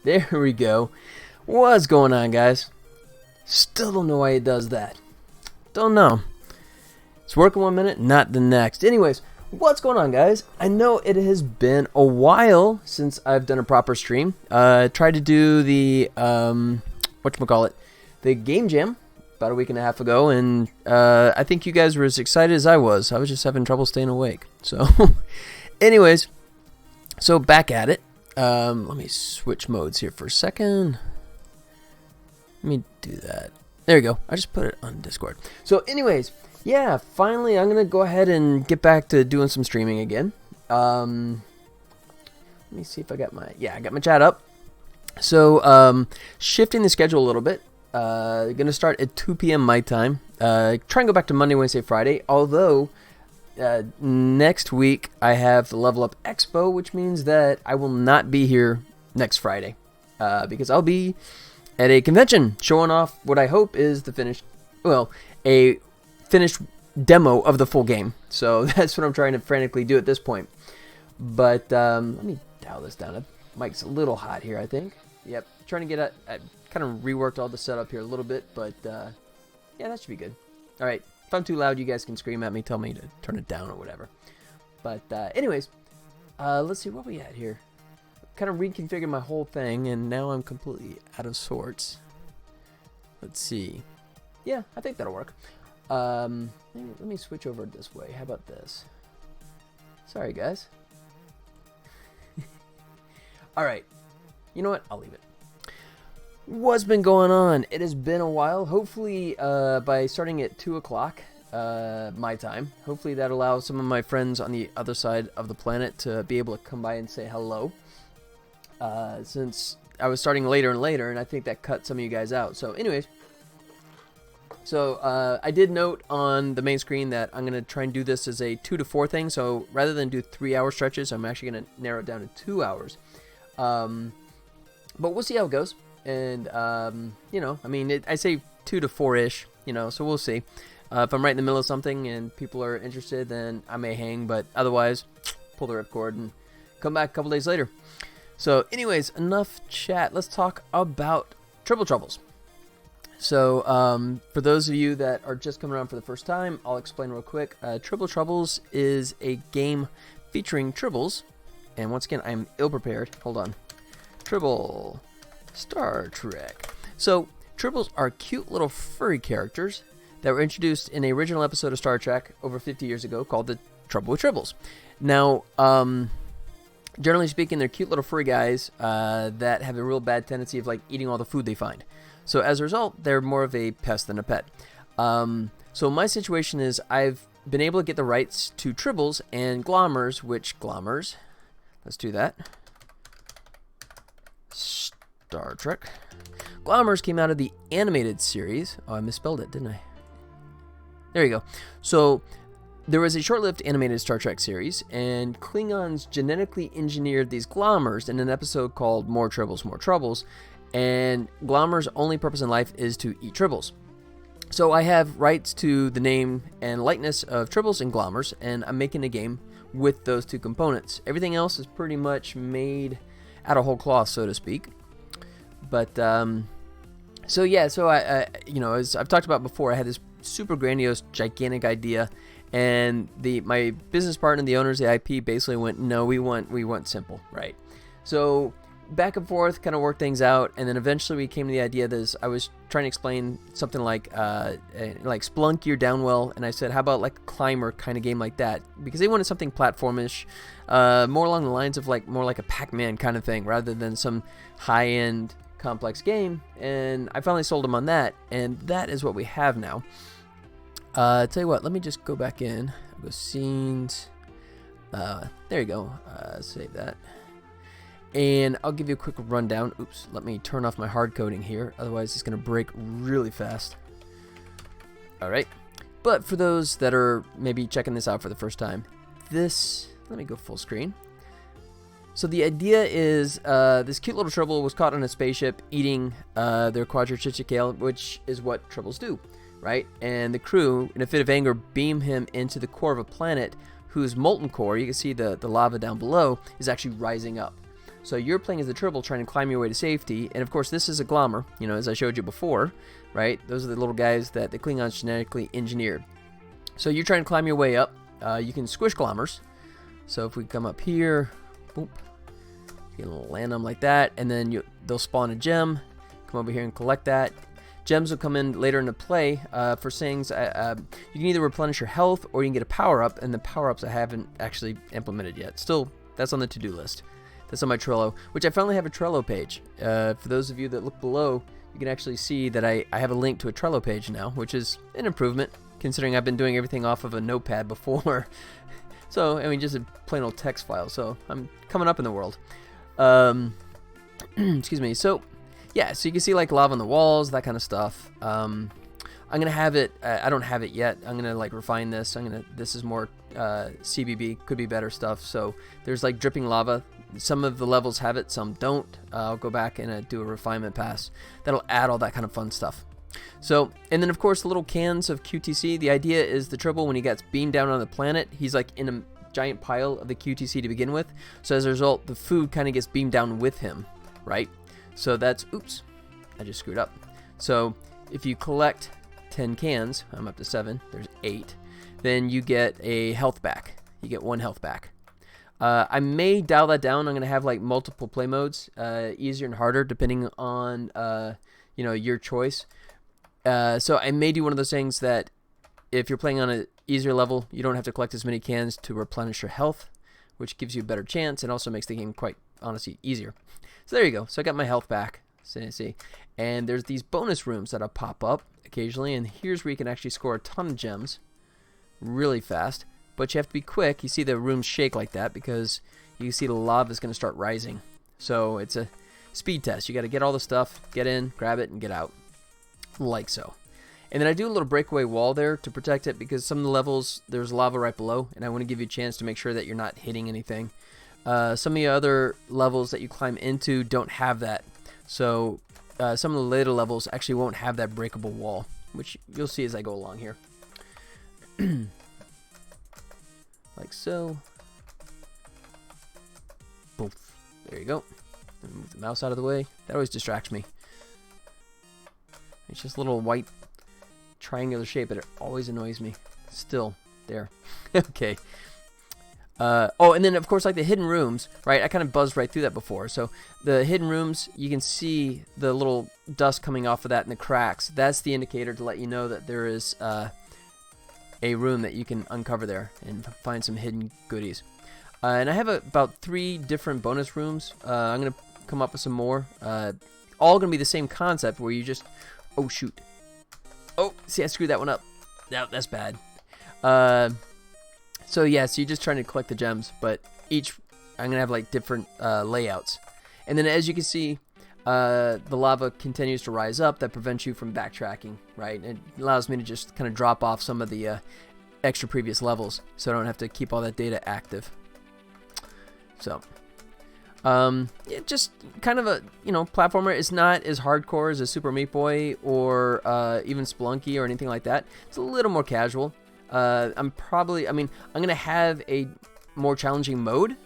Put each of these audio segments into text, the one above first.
There we go. What's going on, guys? Still don't know why it does that. Don't know. It's working one minute, not the next. Anyways, what's going on, guys? I know it has been a while since I've done a proper stream. Tried to do the, whatchamacallit, the Game Jam about a week and a half ago, and I think you guys were as excited as I was. I was just having trouble staying awake. So, anyways, so back at it. Let me switch modes here for a second. Let me do that. There you go. I just put it on Discord. So anyways, yeah, finally I'm going to go ahead and get back to doing some streaming again. Let me see if I got my... Yeah, I got my chat up. So, shifting the schedule a little bit. Going to start at 2 p.m. my time. Try and go back to Monday, Wednesday, Friday. Although, next week I have the Level Up Expo, which means that I will not be here next Friday. Because I'll be at a convention showing off what I hope is the finished, well, a finished demo of the full game. So that's what I'm trying to frantically do at this point. But let me dial this down. The mic's a little hot here, I think. Yep, trying to get I kind of reworked all the setup here a little bit, but yeah, that should be good. All right, if I'm too loud, you guys can scream at me, tell me to turn it down or whatever. But anyways, let's see what we at here. Kind of reconfigured my whole thing, and now I'm completely out of sorts. Let's see. Yeah, I think that'll work. Let me switch over this way. How about this? Sorry, guys. All right. You know what? I'll leave it. What's been going on? It has been a while. Hopefully, by starting at 2 o'clock my time, hopefully that allows some of my friends on the other side of the planet to be able to come by and say hello. Since I was starting later and later, and I think that cut some of you guys out. So anyways, so I did note on the main screen that I'm going to try and do this as a 2 to 4 thing. So rather than do 3-hour stretches, I'm actually going to narrow it down to 2 hours. But we'll see how it goes. And, you know, I mean, I say 2 to 4-ish, you know, so we'll see. If I'm right in the middle of something and people are interested, then I may hang. But otherwise, pull the ripcord and come back a couple days later. So anyways, enough chat. Let's talk about Tribble Troubles. So for those of you that are just coming around for the first time, I'll explain real quick. Tribble Troubles is a game featuring Tribbles. And once again, I'm ill-prepared. Hold on. Tribble Star Trek. So Tribbles are cute little furry characters that were introduced in an original episode of Star Trek over 50 years ago called The Trouble with Tribbles. Now, generally speaking, they're cute little furry guys that have a real bad tendency of like eating all the food they find. So as a result, they're more of a pest than a pet. So my situation is I've been able to get the rights to Tribbles and Glommers, which Glommers, let's do that. Star Trek. Glommers came out of the animated series. Oh, I misspelled it, didn't I? There you go. So there was a short-lived animated Star Trek series, and Klingons genetically engineered these Glommers in an episode called More Tribbles, More Troubles, and Glommers' only purpose in life is to eat Tribbles. So I have rights to the name and likeness of Tribbles and Glommers, and I'm making a game with those two components. Everything else is pretty much made out of whole cloth, so to speak. But, so yeah, so I you know, as I've talked about before, I had this super grandiose, gigantic idea, and my business partner, the owners of the IP, basically went, no, we want simple, right? So back and forth, kind of worked things out, and then eventually we came to the idea that I was trying to explain something like Splunky or Downwell, and I said, how about like a climber kind of game like that? Because they wanted something platformish, more along the lines of more like a Pac-Man kind of thing, rather than some high-end complex game. And I finally sold them on that, and that is what we have now. Tell you what, let me just go back in. I'll go scenes. There you go. Save that. And I'll give you a quick rundown. Oops, let me turn off my hard coding here. Otherwise, it's going to break really fast. All right. But for those that are maybe checking this out for the first time, let me go full screen. So the idea is this cute little Tribble was caught on a spaceship eating their quadrichichicale, which is what Tribbles do, right? And the crew, in a fit of anger, beam him into the core of a planet whose molten core, you can see the lava down below, is actually rising up. So you're playing as the Tribble trying to climb your way to safety, and of course this is a Glommer, you know, as I showed you before, right? Those are the little guys that the Klingons genetically engineered. So you're trying to climb your way up. You can squish Glommers. So if we come up here, boop, you can land them like that, and then they'll spawn a gem. Come over here and collect that. Gems will come in later into play for things. You can either replenish your health or you can get a power-up, and the power-ups I haven't actually implemented yet. Still, that's on the to-do list. That's on my Trello, which I finally have a Trello page. For those of you that look below, you can actually see that I have a link to a Trello page now, which is an improvement, considering I've been doing everything off of a notepad before. So, I mean, just a plain old text file. So, I'm coming up in the world. Excuse me. So, yeah, so you can see like lava on the walls, that kind of stuff. I'm gonna have it. I don't have it yet. I'm gonna like refine this. This is more CBB, could be better stuff. So there's like dripping lava. Some of the levels have it, some don't. I'll go back and do a refinement pass. That'll add all that kind of fun stuff. So, and then of course the little cans of QTC. The idea is the Tribble, when he gets beamed down on the planet, he's like in a giant pile of the QTC to begin with. So as a result, the food kind of gets beamed down with him, right? So that's, oops, I just screwed up. So if you collect 10 cans, I'm up to 7, there's 8, then you get a health back. You get 1 health back. I may dial that down. I'm going to have like multiple play modes, easier and harder depending on, you know, your choice. So I may do one of those things that if you're playing on an easier level, you don't have to collect as many cans to replenish your health, which gives you a better chance and also makes the game quite honestly easier. So there you go. So I got my health back. See, and there's these bonus rooms that'll pop up occasionally, and here's where you can actually score a ton of gems really fast. But you have to be quick. You see the rooms shake like that because you see the lava is going to start rising. So it's a speed test. You got to get all the stuff, get in, grab it, and get out, like so. And then I do a little breakaway wall there to protect it because some of the levels there's lava right below, and I want to give you a chance to make sure that you're not hitting anything. Some of the other levels that you climb into don't have that. So some of the later levels actually won't have that breakable wall, which you'll see as I go along here. Like so. Boom. There you go. Move the mouse out of the way. That always distracts me. It's just a little white triangular shape, but it always annoys me. Still, there. Okay. Oh, and then of course like the hidden rooms, right? I kind of buzzed right through that before. So the hidden rooms, you can see the little dust coming off of that in the cracks. That's the indicator to let you know that there is a room that you can uncover there and find some hidden goodies. And I have about 3 different bonus rooms. I'm going to come up with some more. All going to be the same concept where you just... Oh, shoot. Oh, see, I screwed that one up. No, that's bad. So yeah, so you're just trying to collect the gems, but each I'm gonna have like different layouts, and then as you can see, the lava continues to rise up. That prevents you from backtracking, right? It allows me to just kind of drop off some of the extra previous levels, so I don't have to keep all that data active. So, yeah, just kind of a platformer. It's not as hardcore as a Super Meat Boy or even Spelunky or anything like that. It's a little more casual. I'm gonna have a more challenging mode,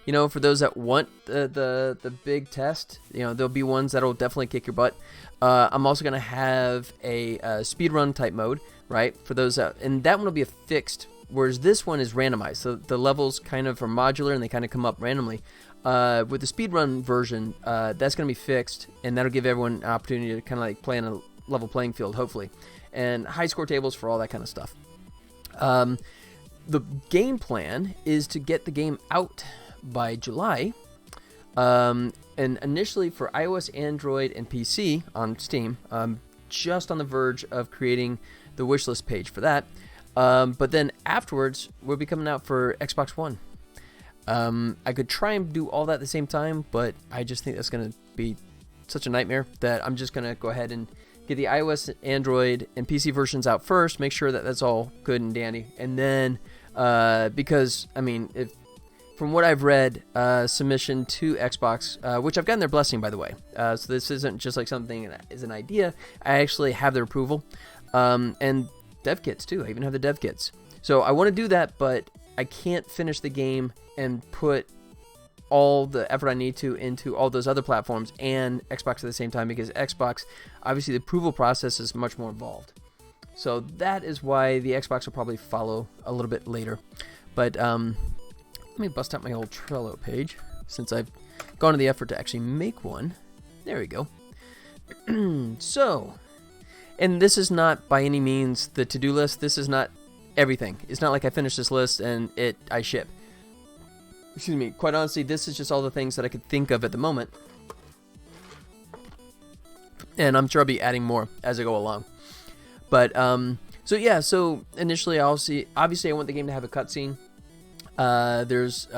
for those that want the big test. There'll be ones that'll definitely kick your butt. I'm also gonna have a speedrun type mode, right? For those and that one will be a fixed, whereas this one is randomized. So the levels kind of are modular and they kind of come up randomly. With the speedrun version, that's gonna be fixed, and that'll give everyone an opportunity to kind of like play on a level playing field, hopefully, and high score tables for all that kind of stuff. The game plan is to get the game out by July, and initially for iOS, Android, and PC on Steam. I'm just on the verge of creating the wishlist page for that, but then afterwards we'll be coming out for Xbox One. I could try and do all that at the same time, but I just think that's going to be such a nightmare that I'm just going to go ahead and get the iOS, Android, and PC versions out first, make sure that that's all good and dandy, and then, because, if from what I've read, submission to Xbox, which I've gotten their blessing, by the way, so this isn't just like something that is an idea, I actually have their approval, and dev kits too, I even have the dev kits. So I want to do that, but I can't finish the game and put all the effort I need to into all those other platforms and Xbox at the same time, because Xbox, obviously the approval process is much more involved. So that is why the Xbox will probably follow a little bit later. But let me bust out my old Trello page, since I've gone to the effort to actually make one. There we go. So, and this is not by any means the to-do list. This is not everything. It's not like I finish this list and I ship. Excuse me. Quite honestly, this is just all the things that I could think of at the moment. And I'm sure I'll be adding more as I go along. But, so yeah, so initially obviously I want the game to have a cutscene. There's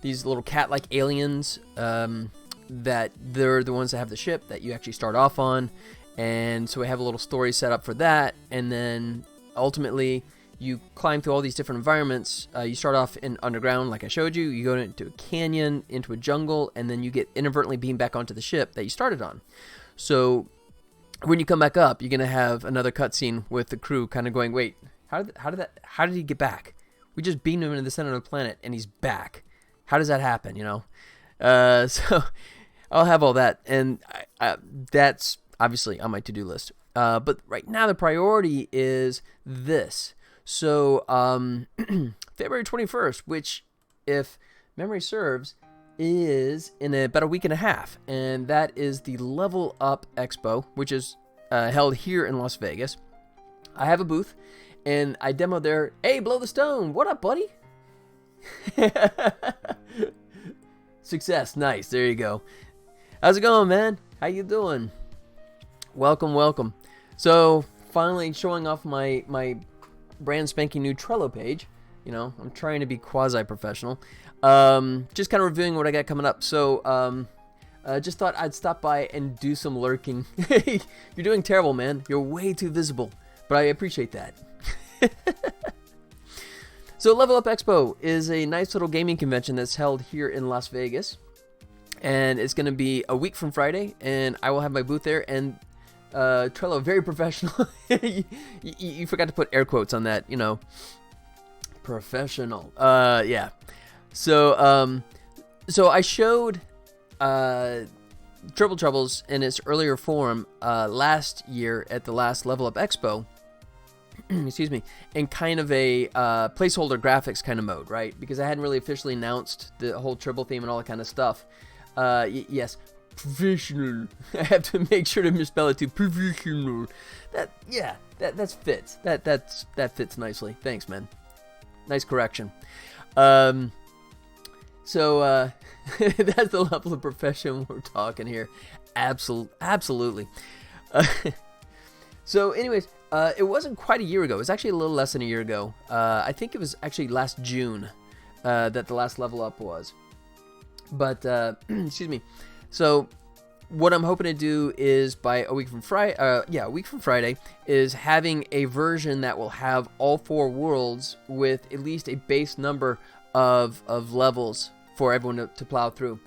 these little cat-like aliens that they're the ones that have the ship that you actually start off on. And so we have a little story set up for that. And then ultimately you climb through all these different environments. You start off in underground, like I showed you. You go into a canyon, into a jungle, and then you get inadvertently beamed back onto the ship that you started on. So when you come back up, you're gonna have another cutscene with the crew, kind of going, "Wait, how did he get back? We just beamed him into the center of the planet, and he's back. How does that happen?" You know. So I'll have all that, and that's obviously on my to-do list. But right now the priority is this. So February 21st, which, if memory serves, is in about a week and a half, and that is the Level Up Expo, which is held here in Las Vegas. I have a booth, and I demoed there. Hey, Blow the Stone, what up, buddy? Success, nice, there you go. How's it going, man? How you doing? Welcome, welcome. So, finally showing off my brand spanking new Trello page. You know, I'm trying to be quasi-professional. Just kind of reviewing what I got coming up. So, just thought I'd stop by and do some lurking. You're doing terrible, man. You're way too visible. But I appreciate that. So, Level Up Expo is a nice little gaming convention that's held here in Las Vegas. And it's going to be a week from Friday. And I will have my booth there. And Trello, very professional. You forgot to put air quotes on that, you know. Professional. Yeah. So I showed Troubles in its earlier form last year at the last Level Up Expo. Excuse me. In kind of a placeholder graphics kind of mode, right? Because I hadn't really officially announced the whole Tribble theme and all that kind of stuff. Yes. Professional. I have to make sure to misspell it too. Professional. That fits. That fits nicely. Thanks, man. Nice correction. So that's the level of profession we're talking here. Absolutely. So anyways, it wasn't quite a year ago. It was actually a little less than a year ago. I think it was actually last June that the last Level Up was. But excuse me. So what I'm hoping to do is by a week from Friday, is having a version that will have all 4 worlds with at least a base number of levels for everyone to plow through.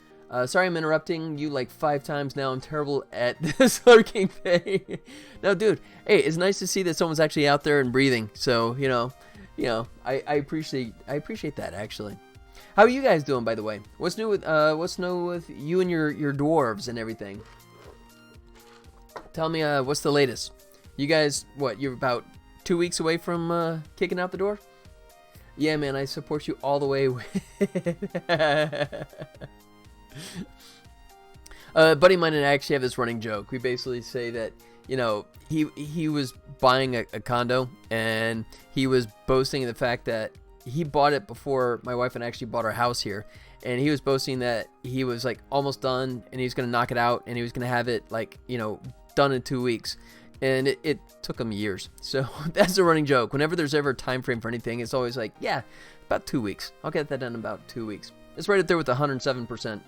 Sorry I'm interrupting you like 5 times now. I'm terrible at this lurking thing. No, dude. Hey, it's nice to see that someone's actually out there and breathing. So, you know, I appreciate that, actually. How are you guys doing, by the way? What's new with you and your dwarves and everything? Tell me what's the latest. You guys, you're about 2 weeks away from kicking out the door? Yeah, man, I support you all the way. A buddy of mine and I actually have this running joke. We basically say that, you know, he was buying a condo, and he was boasting of the fact that he bought it before my wife and I actually bought our house here. And he was boasting that he was like almost done, and he was going to knock it out, and he was going to have it like, you know, done in 2 weeks. And it took him years. So that's a running joke. Whenever there's ever a time frame for anything, it's always like, yeah, about 2 weeks. I'll get that done in about 2 weeks. It's right up there with 107%.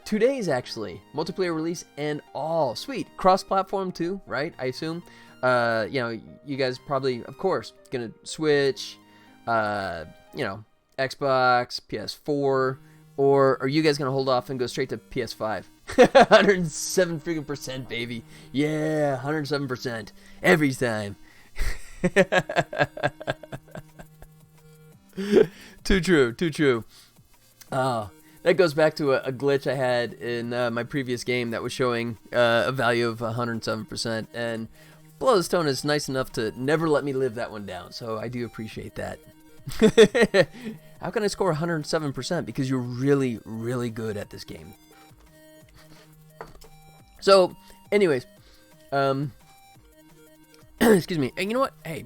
2 days, actually. Multiplayer release and all. Sweet. Cross-platform, too, right? I assume. You know, you guys probably, of course, going to Switch, you know, Xbox, PS4, or are you guys going to hold off and go straight to PS5? 107 freaking percent, baby. Yeah, 107%. Every time. Too true. Oh, that goes back to a glitch I had in my previous game that was showing a value of 107%, and Bloodstone is nice enough to never let me live that one down, so I do appreciate that. How can I score 107%? Because you're really, really good at this game. So, anyways, excuse me. And you know what? Hey,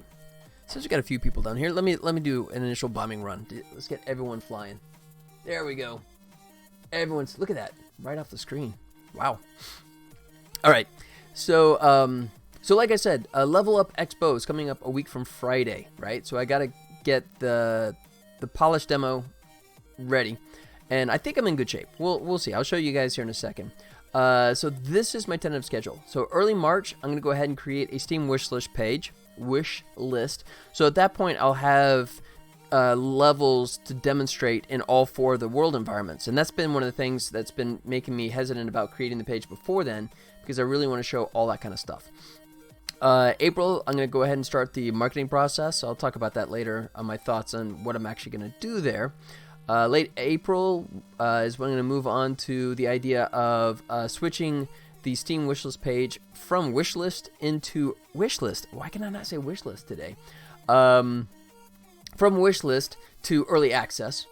since we got a few people down here, let me do an initial bombing run. Let's get everyone flying. There we go. Everyone's, look at that, right off the screen. Wow. All right. So, so like I said, Level Up Expo is coming up a week from Friday, right? So I gotta get the polished demo ready, and I think I'm in good shape. We'll see. I'll show you guys here in a second. So this is my tentative schedule. So early March, I'm gonna go ahead and create a Steam wish list page. So at that point, I'll have levels to demonstrate in all 4 of the world environments, and that's been one of the things that's been making me hesitant about creating the page before then, because I really want to show all that kind of stuff. April, I'm going to go ahead and start the marketing process. I'll talk about that later on my thoughts on what I'm actually going to do there. Late April is when I'm going to move on to the idea of switching the Steam wishlist page from wishlist into wishlist. Why can I not say wishlist today? From wishlist to early access.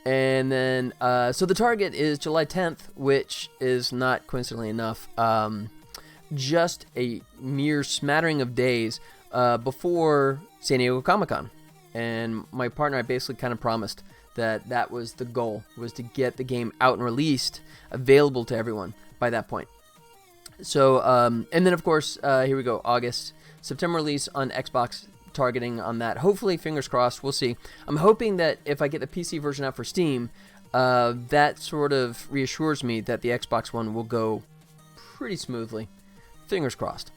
And then, so the target is July 10th, which is not coincidentally enough, just a mere smattering of days before San Diego Comic-Con. And my partner, I basically kind of promised that that was the goal, was to get the game out and released, available to everyone by that point. So, and then of course, here we go, August, September release on Xbox, targeting on that. Hopefully, fingers crossed, we'll see. I'm hoping that if I get the PC version out for Steam, that sort of reassures me that the Xbox One will go pretty smoothly. Fingers crossed.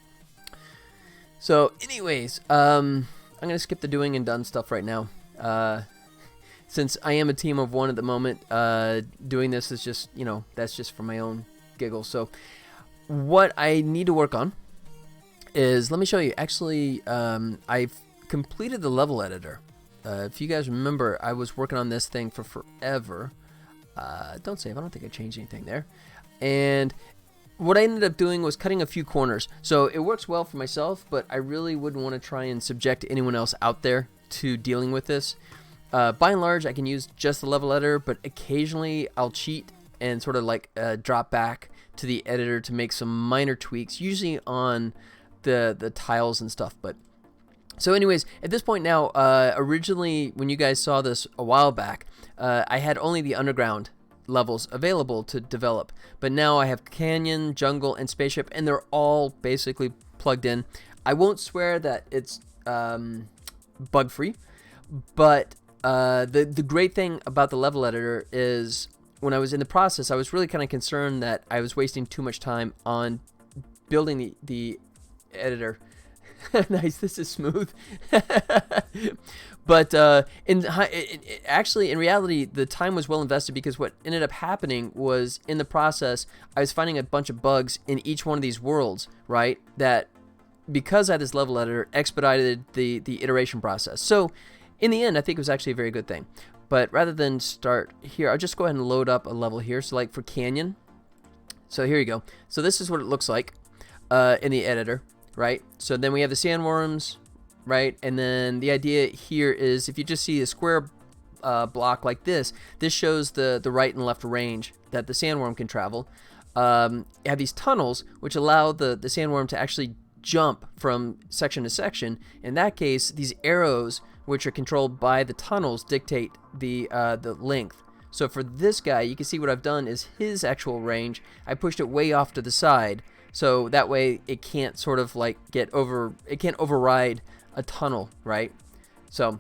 So, anyways, I'm going to skip the doing and done stuff right now. Since I am a team of 1 at the moment, doing this is just, you know, that's just for my own giggles. So, what I need to work on is, let me show you. Actually, I've completed the level editor. If you guys remember, I was working on this thing for forever. Don't save. I don't think I changed anything there. And what I ended up doing was cutting a few corners. So it works well for myself, but I really wouldn't want to try and subject anyone else out there to dealing with this. By and large, I can use just the level editor, but occasionally I'll cheat and sort of like drop back to the editor to make some minor tweaks, usually on the tiles and stuff. But so anyways, at this point now, originally when you guys saw this a while back, I had only the underground levels available to develop, but now I have canyon, jungle, and spaceship, and they're all basically plugged in. I won't swear that it's bug free, but the great thing about the level editor is when I was in the process, I was really kind of concerned that I was wasting too much time on building the editor. Nice, this is smooth. But actually, in reality, the time was well invested, because what ended up happening was, in the process, I was finding a bunch of bugs in each one of these worlds, right? That, because I had this level editor, expedited the iteration process. So, in the end, I think it was actually a very good thing. But rather than start here, I'll just go ahead and load up a level here. So, like for Canyon. So, here you go. So, this is what it looks like in the editor. Right, so then we have the sandworms, right, and then the idea here is, if you just see a square block like this, this shows the right and left range that the sandworm can travel. You have these tunnels, which allow the sandworm to actually jump from section to section. In that case, these arrows, which are controlled by the tunnels, dictate the length. So for this guy, you can see what I've done is his actual range, I pushed it way off to the side, so that way it can't sort of like it can't override a tunnel, right? So,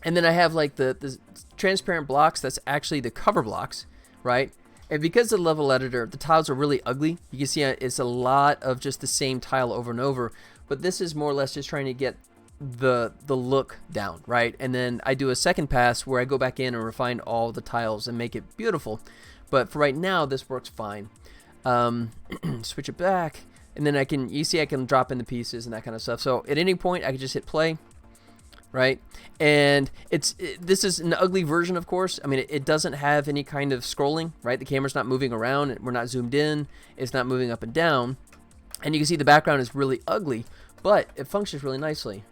and then I have like the transparent blocks, that's actually the cover blocks, right? And because of the level editor, the tiles are really ugly. You can see it's a lot of just the same tile over and over, but this is more or less just trying to get the look down, right? And then I do a second pass where I go back in and refine all the tiles and make it beautiful. But for right now, this works fine. Switch it back, and then you see I can drop in the pieces and that kind of stuff. So at any point I can just hit play, right? And this is an ugly version, of course. I mean, it doesn't have any kind of scrolling, right? The camera's not moving around. We're not zoomed in. It's not moving up and down. And you can see the background is really ugly, but it functions really nicely.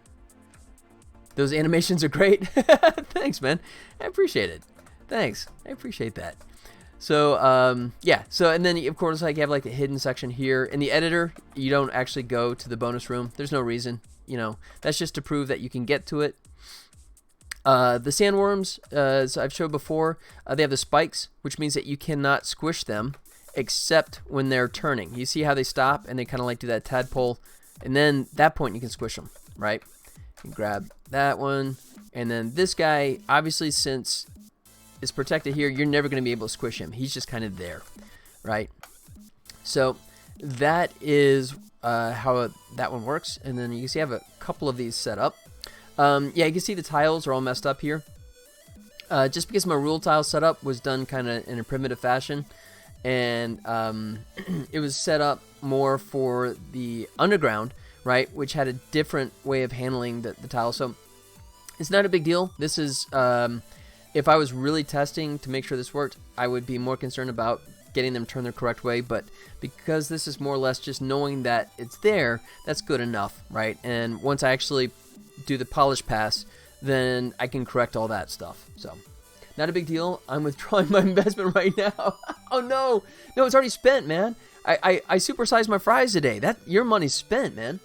Those animations are great. Thanks, man. I appreciate it. Thanks. I appreciate that. So, yeah. So, and then, of course, like you have like the hidden section here. In the editor, you don't actually go to the bonus room. There's no reason. You know, that's just to prove that you can get to it. The sandworms, as I've showed before, they have the spikes, which means that you cannot squish them except when they're turning. You see how they stop and they kind of like do that tadpole, and then at that point you can squish them, right? You can grab that one, and then this guy, obviously since it's protected here, you're never going to be able to squish him. He's just kind of there, right? So that is how that one works, and then you can see I have a couple of these set up. Yeah, you can see the tiles are all messed up here. Just because my rule tile setup was done kind of in a primitive fashion, and it was set up more for the underground, right, which had a different way of handling the tiles. So it's not a big deal. This is, if I was really testing to make sure this worked, I would be more concerned about getting them turned the correct way, but because this is more or less just knowing that it's there, that's good enough, right? And once I actually do the polish pass, then I can correct all that stuff. So not a big deal. I'm withdrawing my investment right now. Oh no, it's already spent, man. I supersized my fries today. That your money's spent, man.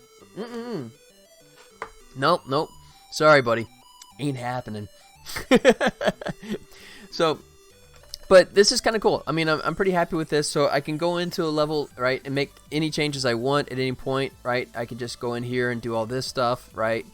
Nope. Sorry, buddy. Ain't happening. So, but this is kind of cool. I mean, I'm pretty happy with this. So I can go into a level, right, and make any changes I want at any point, right? I can just go in here and do all this stuff, right?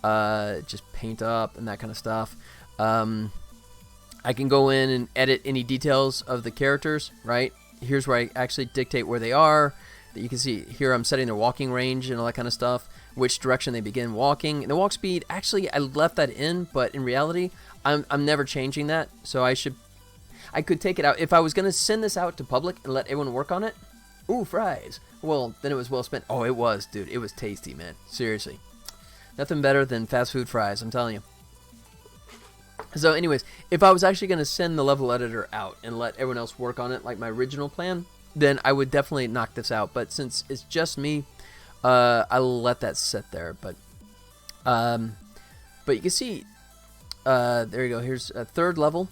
Just paint up and that kind of stuff. I can go in and edit any details of the characters, right? Here's where I actually dictate where they are. You can see here I'm setting their walking range and all that kind of stuff, which direction they begin walking. And the walk speed, actually I left that in, but in reality, I'm never changing that. So I could take it out. If I was going to send this out to public and let everyone work on it, ooh, fries. Well, then it was well spent. Oh, it was, dude. It was tasty, man. Seriously. Nothing better than fast food fries, I'm telling you. So anyways, if I was actually going to send the level editor out and let everyone else work on it like my original plan, then I would definitely knock this out. But since it's just me, I'll let that sit there. But you can see, there you go. Here's a third level,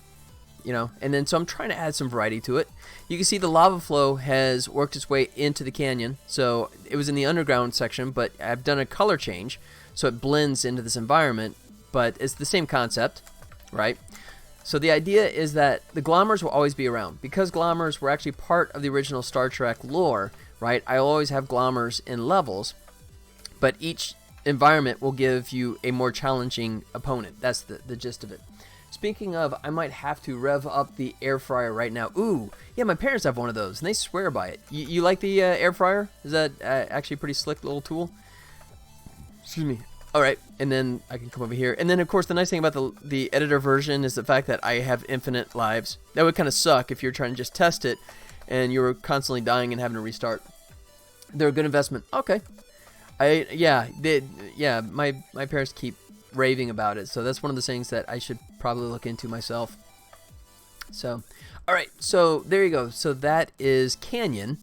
you know, and then so I'm trying to add some variety to it. You can see the lava flow has worked its way into the canyon. So it was in the underground section, but I've done a color change so it blends into this environment. But it's the same concept, right? So the idea is that the glommers will always be around. Because glommers were actually part of the original Star Trek lore, right? I always have glommers in levels, but each environment will give you a more challenging opponent. That's the gist of it. Speaking of, I might have to rev up the air fryer right now. Ooh, yeah, my parents have one of those, and they swear by it. You like the air fryer? Is that actually a pretty slick little tool? Excuse me. All right, and then I can come over here. And then, of course, the nice thing about the editor version is the fact that I have infinite lives. That would kind of suck if you're trying to just test it and you were constantly dying and having to restart. They're a good investment. Okay. My parents keep raving about it, so that's one of the things that I should probably look into myself. So, all right, so there you go. So that is Canyon.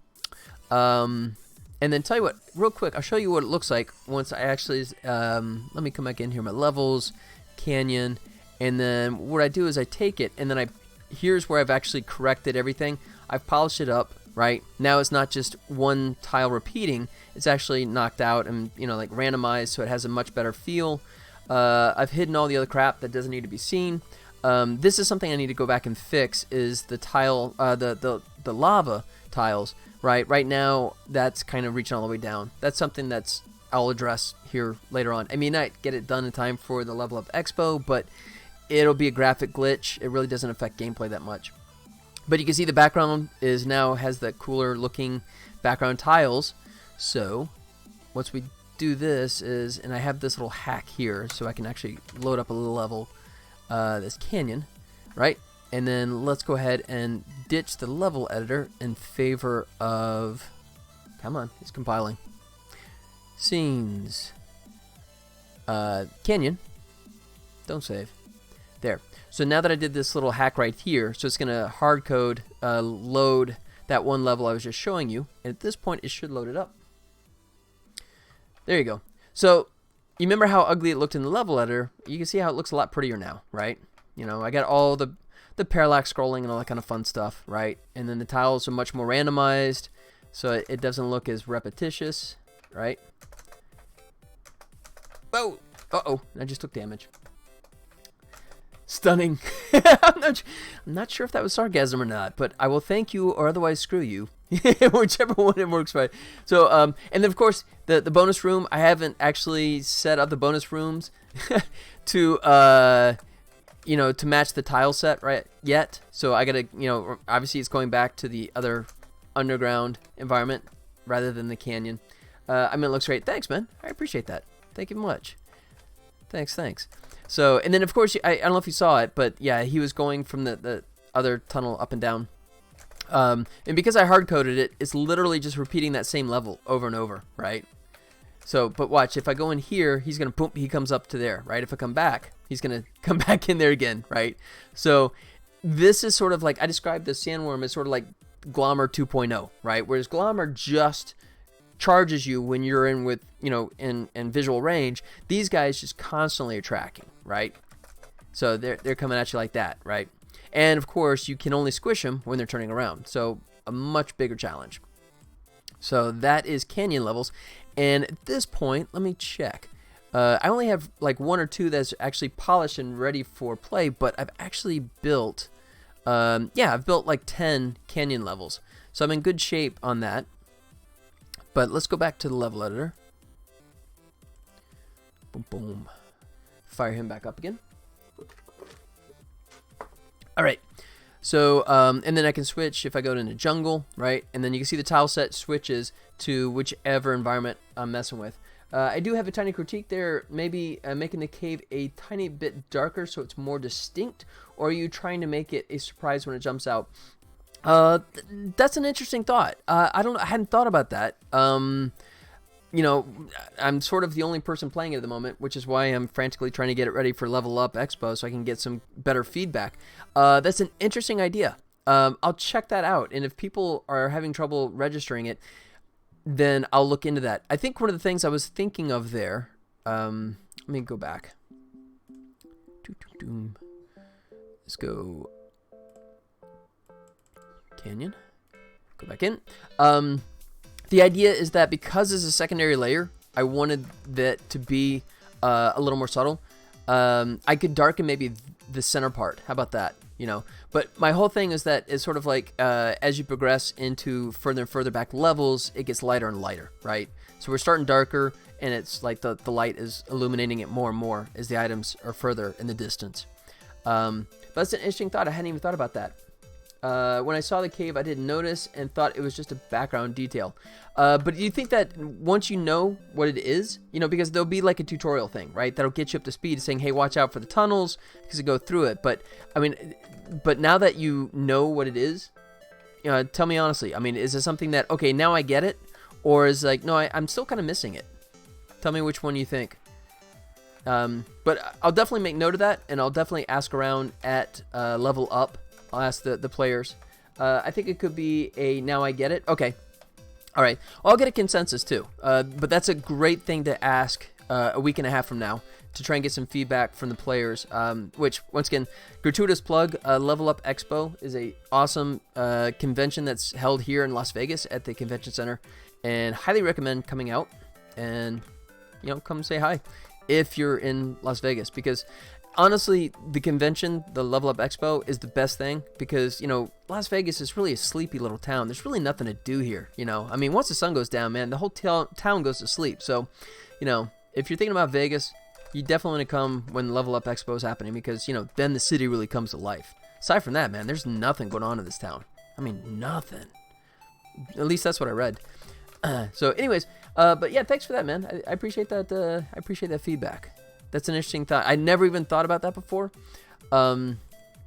And then tell you what, real quick, I'll show you what it looks like once I actually, let me come back in here, my levels, Canyon, and then what I do is I take it, and then here's where I've actually corrected everything. I've polished it up, right? Now it's not just one tile repeating, it's actually knocked out and, you know, like randomized, so it has a much better feel. I've hidden all the other crap that doesn't need to be seen. This is something I need to go back and fix, is the tile, the lava tiles. Right now, that's kind of reaching all the way down. That's something I'll address here later on. I may not get it done in time for the Level Up Expo, but it'll be a graphic glitch. It really doesn't affect gameplay that much. But you can see the background has that cooler looking background tiles. So once we do this and I have this little hack here, so I can actually load up a little level, this canyon, right? And then let's go ahead and ditch the level editor in favor of, come on, it's compiling, scenes, canyon, Don't save. There. So now that I did this little hack right here, so it's going to hard code load that one level I was just showing you. And at this point, it should load it up. There you go. So you remember how ugly it looked in the level editor? You can see how it looks a lot prettier now, right? You know, I got all the parallax scrolling and all that kind of fun stuff, right? And then the tiles are much more randomized, so it doesn't look as repetitious, right? Oh, uh-oh, I just took damage. Stunning. I'm not sure if that was sarcasm or not, but I will thank you or otherwise screw you. Whichever one it works right. So, and then of course, the bonus room, I haven't actually set up the bonus rooms to, you know, to match the tile set right yet. So I gotta, you know, obviously it's going back to the other underground environment rather than the canyon. I mean, it looks great. Thanks, man. I appreciate that. Thank you much. Thanks. So, and then of course, I don't know if you saw it, but yeah, he was going from the other tunnel up and down. And because I hard-coded it, it's literally just repeating that same level over and over, right? So, but watch, if I go in here, he's going to, boom, he comes up to there, right? If I come back, he's going to come back in there again, right? So, this is sort of like, I described the sandworm as sort of like Glommer 2.0, right? Whereas Glommer just charges you when you're in with, you know, in visual range. These guys just constantly are tracking, right? So they're coming at you like that, right? And of course, you can only squish them when they're turning around. So a much bigger challenge. So that is canyon levels. And at this point, let me check. I only have like 1 or 2 that's actually polished and ready for play, but I've actually built, I've built like 10 canyon levels. So I'm in good shape on that. But let's go back to the level editor. Boom, boom. Fire him back up again. All right. So, and then I can switch if I go into jungle, right? And then you can see the tile set switches to whichever environment I'm messing with. I do have a tiny critique there, maybe making the cave a tiny bit darker so it's more distinct, or are you trying to make it a surprise when it jumps out? That's an interesting thought. I hadn't thought about that. You know, I'm sort of the only person playing it at the moment, which is why I'm frantically trying to get it ready for Level Up Expo so I can get some better feedback. That's an interesting idea. I'll check that out, and if people are having trouble registering it, then I'll look into that. I think one of the things I was thinking of there, let me go back. Let's go canyon. Go back in. The idea is that because it's a secondary layer, I wanted that to be a little more subtle. I could darken maybe the center part. How about that? You know, but my whole thing is that it's sort of like as you progress into further and further back levels, it gets lighter and lighter, right? So we're starting darker, and it's like the light is illuminating it more and more as the items are further in the distance. But that's an interesting thought. I hadn't even thought about that. When I saw the cave, I didn't notice and thought it was just a background detail. But do you think that once you know what it is, you know, because there'll be like a tutorial thing, right? That'll get you up to speed saying, hey, watch out for the tunnels because you go through it. But, I mean, but now that you know what it is, tell me honestly, I mean, is it something that, okay, now I get it? Or is like, no, I'm still kind of missing it? Tell me which one you think. But I'll definitely make note of that, and I'll definitely ask around at Level Up. I'll ask the players. I think it could be a now I get it. Okay. All right. Well, I'll get a consensus too. But that's a great thing to ask a week and a half from now to try and get some feedback from the players. Which, once again, gratuitous plug, Level Up Expo is a awesome convention that's held here in Las Vegas at the convention center, and highly recommend coming out and, you know, come say hi if you're in Las Vegas, because honestly, the convention, the Level Up Expo, is the best thing because, you know, Las Vegas is really a sleepy little town. There's really nothing to do here, you know. I mean, once the sun goes down, man, the whole town goes to sleep. So, you know, if you're thinking about Vegas, you definitely want to come when Level Up Expo is happening because, you know, then the city really comes to life. Aside from that, man, there's nothing going on in this town. I mean, nothing. At least that's what I read. So, anyways, but yeah, thanks for that, man. I appreciate that. I appreciate that feedback. That's an interesting thought. I never even thought about that before. But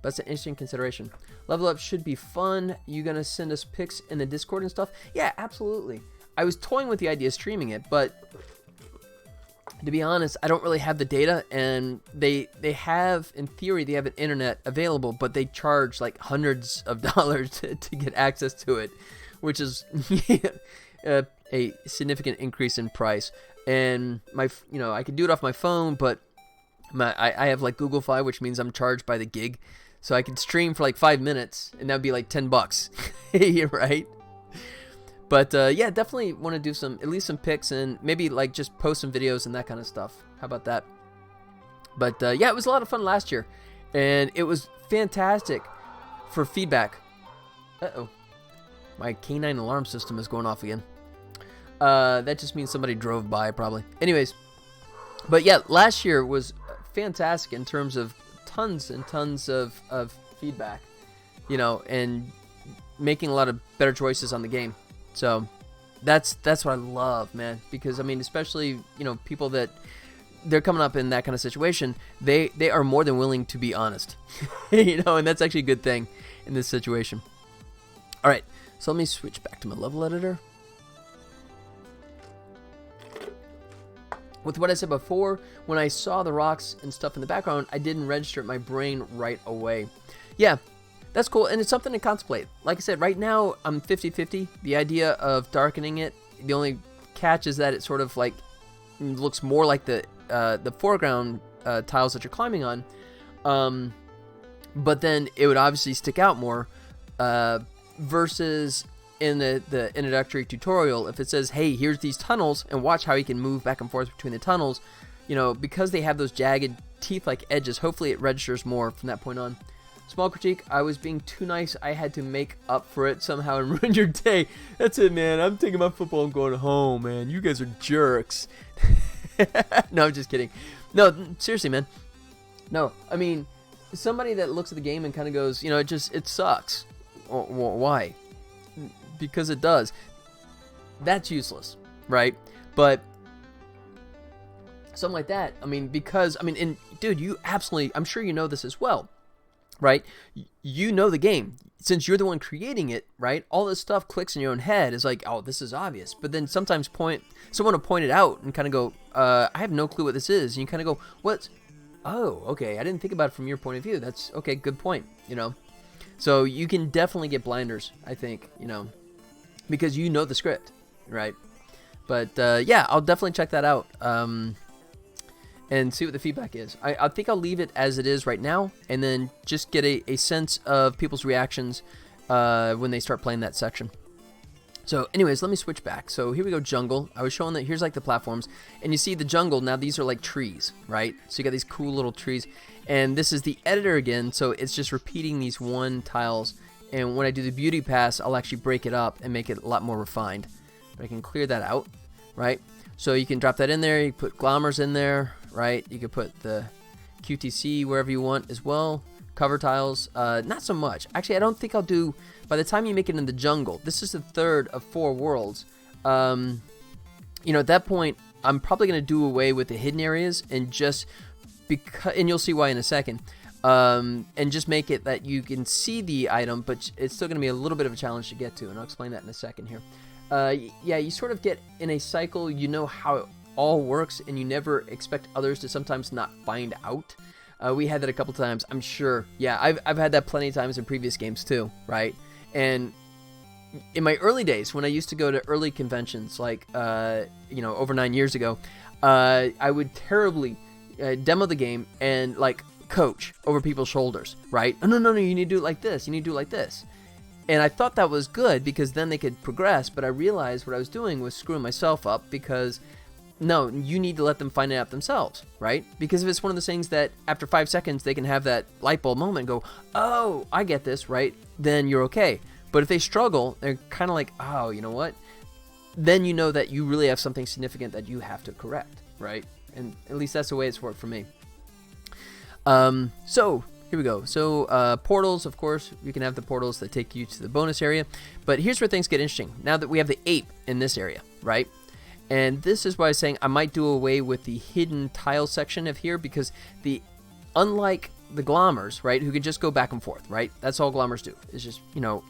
it's an interesting consideration. Level Up should be fun. You gonna send us pics in the Discord and stuff? Yeah, absolutely. I was toying with the idea of streaming it, but to be honest, I don't really have the data, and they have, in theory, they have an internet available, but they charge like hundreds of dollars to get access to it, which is a significant increase in price. And I can do it off my phone, but I have like Google Fi, which means I'm charged by the gig, so I can stream for like 5 minutes, and that'd be like $10, right? But yeah, definitely want to do at least some pics, and maybe like just post some videos and that kind of stuff. How about that? But yeah, it was a lot of fun last year, and it was fantastic for feedback. Uh-oh. My canine alarm system is going off again. That just means somebody drove by, probably. Anyways, but yeah, last year was fantastic in terms of tons and tons of feedback, and making a lot of better choices on the game. So that's what I love, man, because I mean, especially, people that they're coming up in that kind of situation, they are more than willing to be honest, and that's actually a good thing in this situation. All right, so let me switch back to my level editor. With what I said before, when I saw the rocks and stuff in the background, I didn't register it in my brain right away. Yeah, that's cool, and it's something to contemplate. Like I said, right now I'm 50-50. The idea of darkening it, the only catch is that it sort of like looks more like the foreground tiles that you're climbing on, but then it would obviously stick out more versus in the introductory tutorial, if it says, hey, here's these tunnels, and watch how you can move back and forth between the tunnels, because they have those jagged teeth-like edges, hopefully it registers more from that point on. Small critique, I was being too nice. I had to make up for it somehow and ruin your day. That's it, man. I'm taking my football and going home, man. You guys are jerks. No, I'm just kidding. No, seriously, man. No, I mean, somebody that looks at the game and kind of goes, it sucks. Why? Because it does. That's useless, right? But something like that, and dude, you absolutely, I'm sure you know this as well, right? You know the game. Since you're the one creating it, right? All this stuff clicks in your own head. Is like, oh, this is obvious. But then sometimes someone will point it out and kind of go, I have no clue what this is. And you kind of go, what? Oh, okay. I didn't think about it from your point of view. That's okay. Good point. So you can definitely get blinders, I think, because you know the script, right? But yeah, I'll definitely check that out. And see what the feedback is. I think I'll leave it as it is right now, and then just get a sense of people's reactions when they start playing that section. So anyways, let me switch back. So here we go, jungle. I was showing that here's like the platforms, and you see the jungle, now these are like trees, right? So you got these cool little trees, and this is the editor again, so it's just repeating these one tiles, and when I do the beauty pass, I'll actually break it up and make it a lot more refined. But I can clear that out, right? So you can drop that in there, you can put glommers in there, right? You can put the QTC wherever you want as well. Cover tiles, not so much. Actually, I don't think I'll do, by the time you make it in the jungle, this is the third of 4 worlds. At that point, I'm probably going to do away with the hidden areas and just, and you'll see why in a second, and just make it that you can see the item, but it's still going to be a little bit of a challenge to get to, and I'll explain that in a second here. Yeah, you sort of get in a cycle, how it all works, and you never expect others to sometimes not find out. We had that a couple times, I'm sure. Yeah, I've had that plenty of times in previous games too, right? And in my early days, when I used to go to early conventions, like, over 9 years ago, I would terribly demo the game and, like, coach over people's shoulders, right? Oh, no, you need to do it like this. You need to do it like this. And I thought that was good because then they could progress, but I realized what I was doing was screwing myself up because, no, you need to let them find it out themselves, right? Because if it's one of those things that after 5 seconds they can have that light bulb moment and go, oh, I get this, right? Then you're okay. But if they struggle, they're kind of like, oh, you know what? Then you know that you really have something significant that you have to correct, right? And at least that's the way it's worked for me. So here we go. So portals, of course, you can have the portals that take you to the bonus area. But here's where things get interesting. Now that we have the ape in this area, right? And this is why I was saying I might do away with the hidden tile section of here because unlike the glommers, right, who can just go back and forth, right? That's all glommers do. It's just,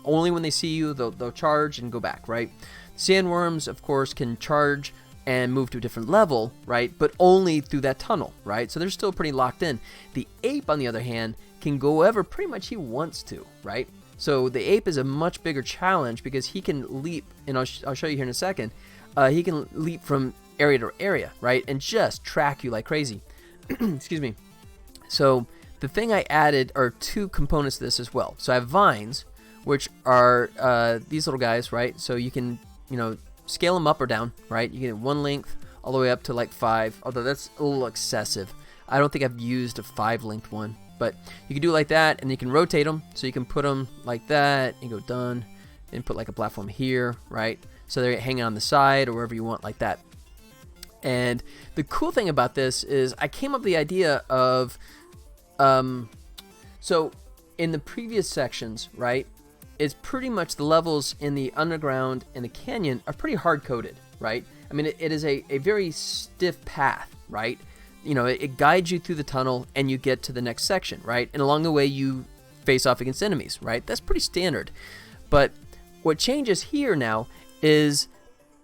only when they see you, they'll charge and go back, right? Sandworms, of course, can charge and move to a different level, right? But only through that tunnel, right? So they're still pretty locked in. The ape, on the other hand, can go wherever pretty much he wants to, right? So the ape is a much bigger challenge because he can leap, and I'll show you here in a second. He can leap from area to area, right? And just track you like crazy. Excuse me. So the thing I added are 2 components to this as well. So I have vines, which are these little guys, right? So you can, scale them up or down, right? You get 1 length all the way up to like 5, although that's a little excessive. I don't think I've used a 5 length one, but you can do it like that, and you can rotate them. So you can put them like that and go done, and put like a platform here, right? So they're hanging on the side or wherever you want like that. And the cool thing about this is I came up with the idea of, so in the previous sections, right, it's pretty much the levels in the underground and the canyon are pretty hard-coded, right? I mean, it is a very stiff path, right? It guides you through the tunnel and you get to the next section, right? And along the way you face off against enemies, right? That's pretty standard. But what changes here now is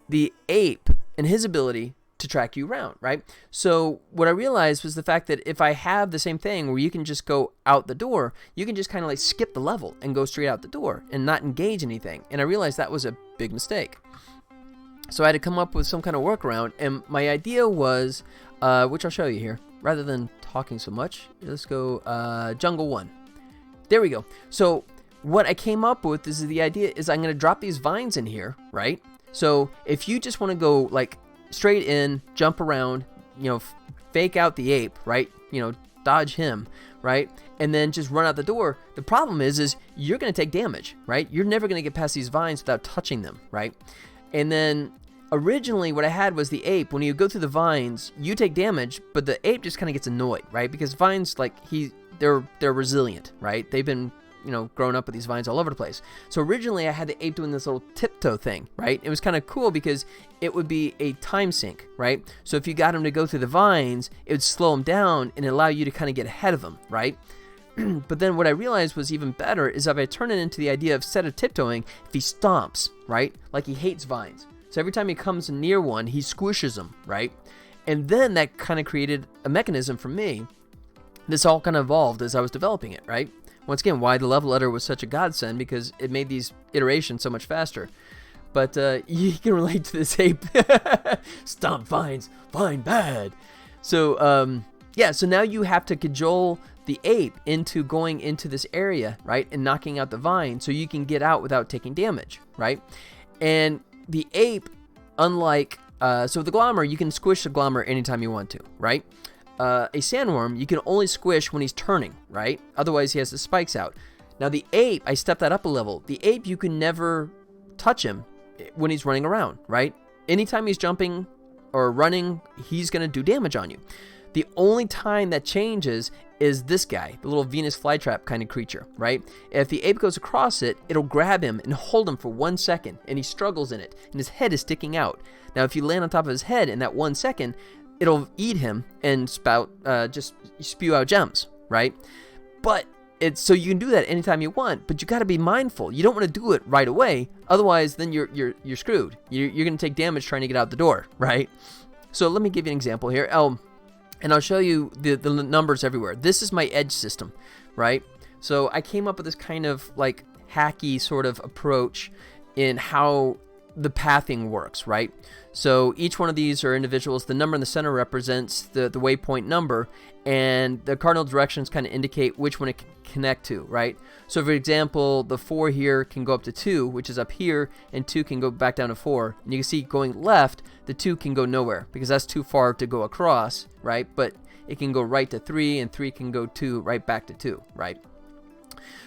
the ape and his ability to track you around, right? So what I realized was the fact that if I have the same thing where you can just go out the door, you can just kind of like skip the level and go straight out the door and not engage anything. And I realized that was a big mistake. So I had to come up with some kind of workaround, and my idea was, which I'll show you here, rather than talking so much, let's go Jungle 1. There we go. So what I came up with is the idea is I'm going to drop these vines in here, right? So if you just want to go like straight in, jump around, fake out the ape, right? Dodge him, right? And then just run out the door. The problem is you're going to take damage, right? You're never going to get past these vines without touching them, right? And then originally what I had was the ape. When you go through the vines, you take damage, but the ape just kind of gets annoyed, right? Because vines, like they're resilient, right? They've been grown up with these vines all over the place. So originally I had the ape doing this little tiptoe thing, right? It was kind of cool because it would be a time sink, right? So if you got him to go through the vines, it would slow him down and allow you to kind of get ahead of him, right? But then what I realized was even better is if I turn it into the idea of instead of tiptoeing, if he stomps, right? Like he hates vines. So every time he comes near one, he squishes them, right? And then that kind of created a mechanism for me. This all kind of evolved as I was developing it, right? Once again, why the level editor was such a godsend, because it made these iterations so much faster. But you can relate to this ape. Stomp vines, vine bad. So yeah, so now you have to cajole the ape into going into this area, right, and knocking out the vine so you can get out without taking damage, right? And the ape, unlike, so the glommer, you can squish the glommer anytime you want to, right? A sandworm, you can only squish when he's turning, right? Otherwise, he has the spikes out. Now, the ape, I stepped that up a level. The ape, you can never touch him when he's running around, right? Anytime he's jumping or running, he's going to do damage on you. The only time that changes is this guy, the little Venus flytrap kind of creature, right? If the ape goes across it, it'll grab him and hold him for 1 second, and he struggles in it, and his head is sticking out. Now, if you land on top of his head in that 1 second, it'll eat him and just spew out gems, right? But so you can do that anytime you want, but you got to be mindful. You don't want to do it right away, otherwise then you're screwed. You're going to take damage trying to get out the door, right? So let me give you an example here. And I'll show you the numbers everywhere. This is my edge system, right? So I came up with this kind of like hacky sort of approach in how the pathing works, right? So each one of these are individuals. The number in the center represents the waypoint number, and the cardinal directions kind of indicate which one it can connect to, right? So for example, the 4 here can go up to 2, which is up here, and 2 can go back down to 4. And you can see going left, the 2 can go nowhere because that's too far to go across, right? But it can go right to 3, and 3 can go right back to 2, right?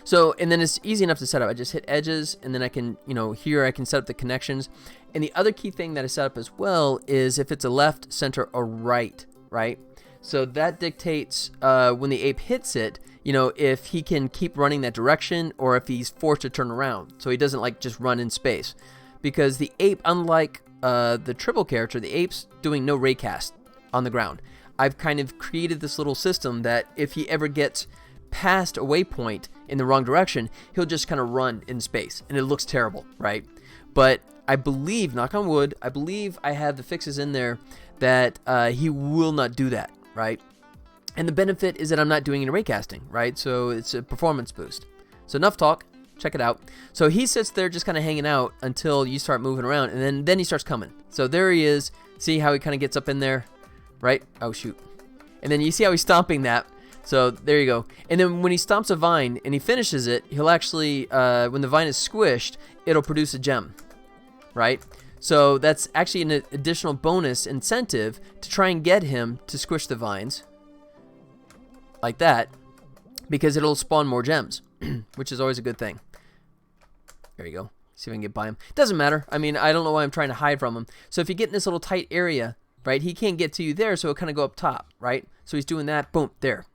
So, and then it's easy enough to set up. I just hit edges, and then I can, here I can set up the connections. And the other key thing that I set up as well is if it's a left, center, or right, right? So that dictates when the ape hits it, if he can keep running that direction or if he's forced to turn around. So he doesn't like just run in space. Because the ape, unlike the Tribble character, the ape's doing no raycast on the ground. I've kind of created this little system that if he ever gets past a waypoint in the wrong direction, he'll just kind of run in space, and it looks terrible, right? But I believe, knock on wood, I believe I have the fixes in there that he will not do that, right? And the benefit is that I'm not doing any raycasting, right? So it's a performance boost. So enough talk. Check it out. So he sits there just kind of hanging out until you start moving around, and then he starts coming. So there he is. See how he kind of gets up in there, right? Oh, shoot. And then you see how he's stomping that. So there you go. And then when he stomps a vine and he finishes it, he'll actually, when the vine is squished, it'll produce a gem, right? So that's actually an additional bonus incentive to try and get him to squish the vines like that, because it'll spawn more gems, which is always a good thing. There you go. See if I can get by him. Doesn't matter. I mean, I don't know why I'm trying to hide from him. So if you get in this little tight area, right, he can't get to you there, so it'll kind of go up top, right? So he's doing that. Boom, there.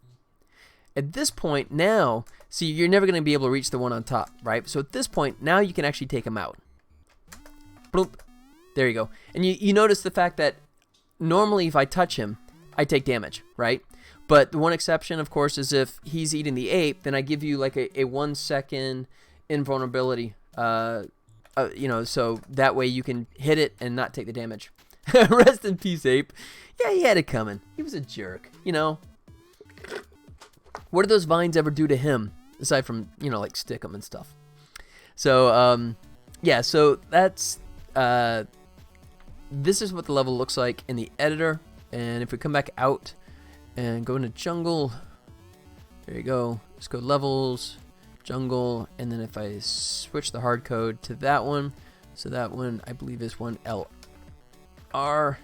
At this point now, see, you're never going to be able to reach the one on top, right? So at this point, now you can actually take him out. Bloop. There you go. And you notice the fact that normally if I touch him, I take damage, right? But the one exception, of course, is if he's eating the ape, then I give you like a 1 second invulnerability. You know, so that way you can hit it and not take the damage. Rest in peace, ape. Yeah, he had it coming. He was a jerk, you know. What did those vines ever do to him, aside from, you know, like stick him and stuff? So, yeah, so that's, this is what the level looks like in the editor. And if we come back out and go into jungle, there you go. Let's go levels, jungle, and then if I switch the hard code to that one, so that one I believe is 1LR,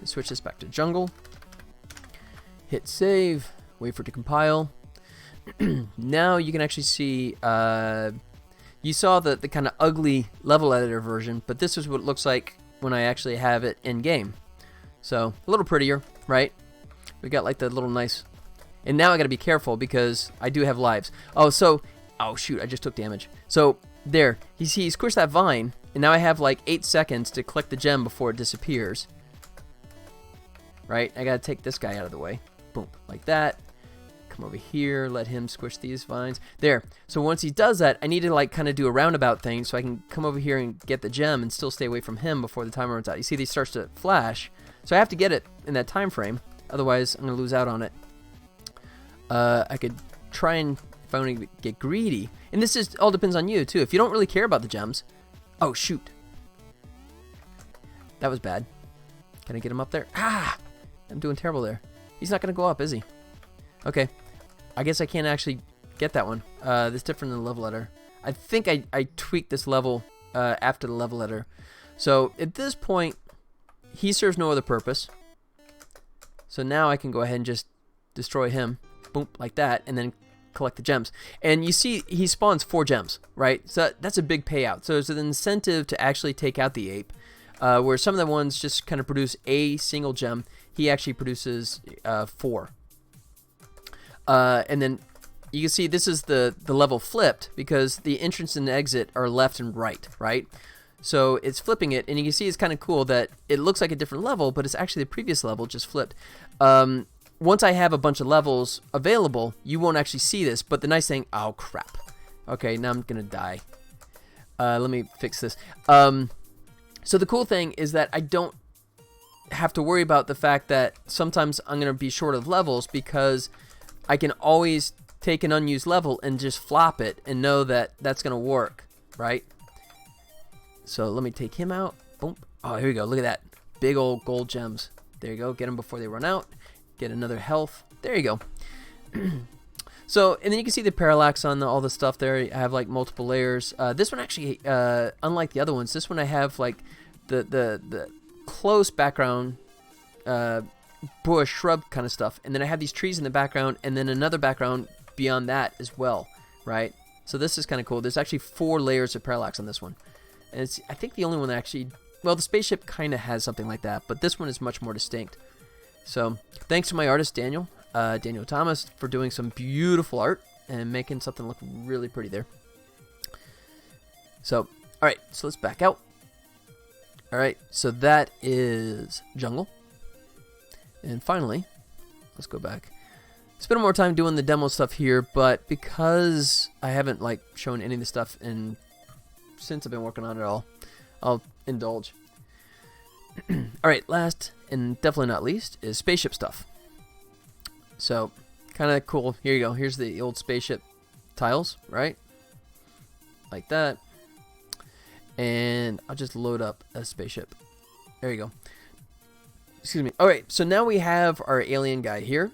switch this back to jungle, hit save, wait for it to compile. Now you can actually see, you saw the kind of ugly level editor version, but this is what it looks like when I actually have it in game. So a little prettier, right? We got like the little nice, and now I got to be careful because I do have lives. Oh, so, oh shoot, I just took damage. So there, you see he squished that vine, and now I have like 8 seconds to collect the gem before it disappears. Right, I got to take this guy out of the way. Boom, like that. Come over here, let him squish these vines. There, so once he does that, I need to like kind of do a roundabout thing so I can come over here and get the gem and still stay away from him before the timer runs out. You see, these starts to flash, so I have to get it in that time frame. Otherwise, I'm going to lose out on it. I could try and, if I want to get greedy, and this is all depends on you, too. If you don't really care about the gems, oh, shoot. That was bad. Can I get him up there? Ah! I'm doing terrible there. He's not going to go up, is he? Okay. I guess I can't actually get that one. This is different than the level editor. I think I tweaked this level after the level editor. So, at this point, he serves no other purpose. So now I can go ahead and just destroy him, boom, like that, and then collect the gems. And you see he spawns 4 gems, right? So that's a big payout. So there's an incentive to actually take out the ape, where some of the ones just kind of produce a single gem. He actually produces 4. And then you can see this is the level flipped because the entrance and exit are left and right, right? So it's flipping it, and you can see it's kind of cool that it looks like a different level, but it's actually the previous level just flipped. Once I have a bunch of levels available, you won't actually see this, but the nice thing, oh crap. Okay, now I'm going to die. Let me fix this. So the cool thing is that I don't have to worry about the fact that sometimes I'm going to be short of levels because I can always take an unused level and just flop it and know that that's going to work, right? So let me take him out. Boom. Oh, here we go. Look at that. Big old gold gems. There you go. Get them before they run out. Get another health. There you go. So, and then you can see the parallax on all the stuff there. I have like multiple layers. This one actually, unlike the other ones, this one I have like the close background bush, shrub kind of stuff. And then I have these trees in the background and then another background beyond that as well, right? So this is kind of cool. There's actually 4 layers of parallax on this one. And it's, I think, the only one that actually, well, the spaceship kind of has something like that, but this one is much more distinct. So, thanks to my artist, Daniel Thomas, for doing some beautiful art and making something look really pretty there. So, alright, so let's back out. Alright, so that is jungle. And finally, let's go back. Spend more time doing the demo stuff here, but because I haven't, like, shown any of the stuff since I've been working on it all, I'll indulge. Alright, last and definitely not least is spaceship stuff. So, kind of cool. Here you go. Here's the old spaceship tiles, right? Like that. And I'll just load up a spaceship. There you go. Excuse me. Alright, so now we have our alien guy here.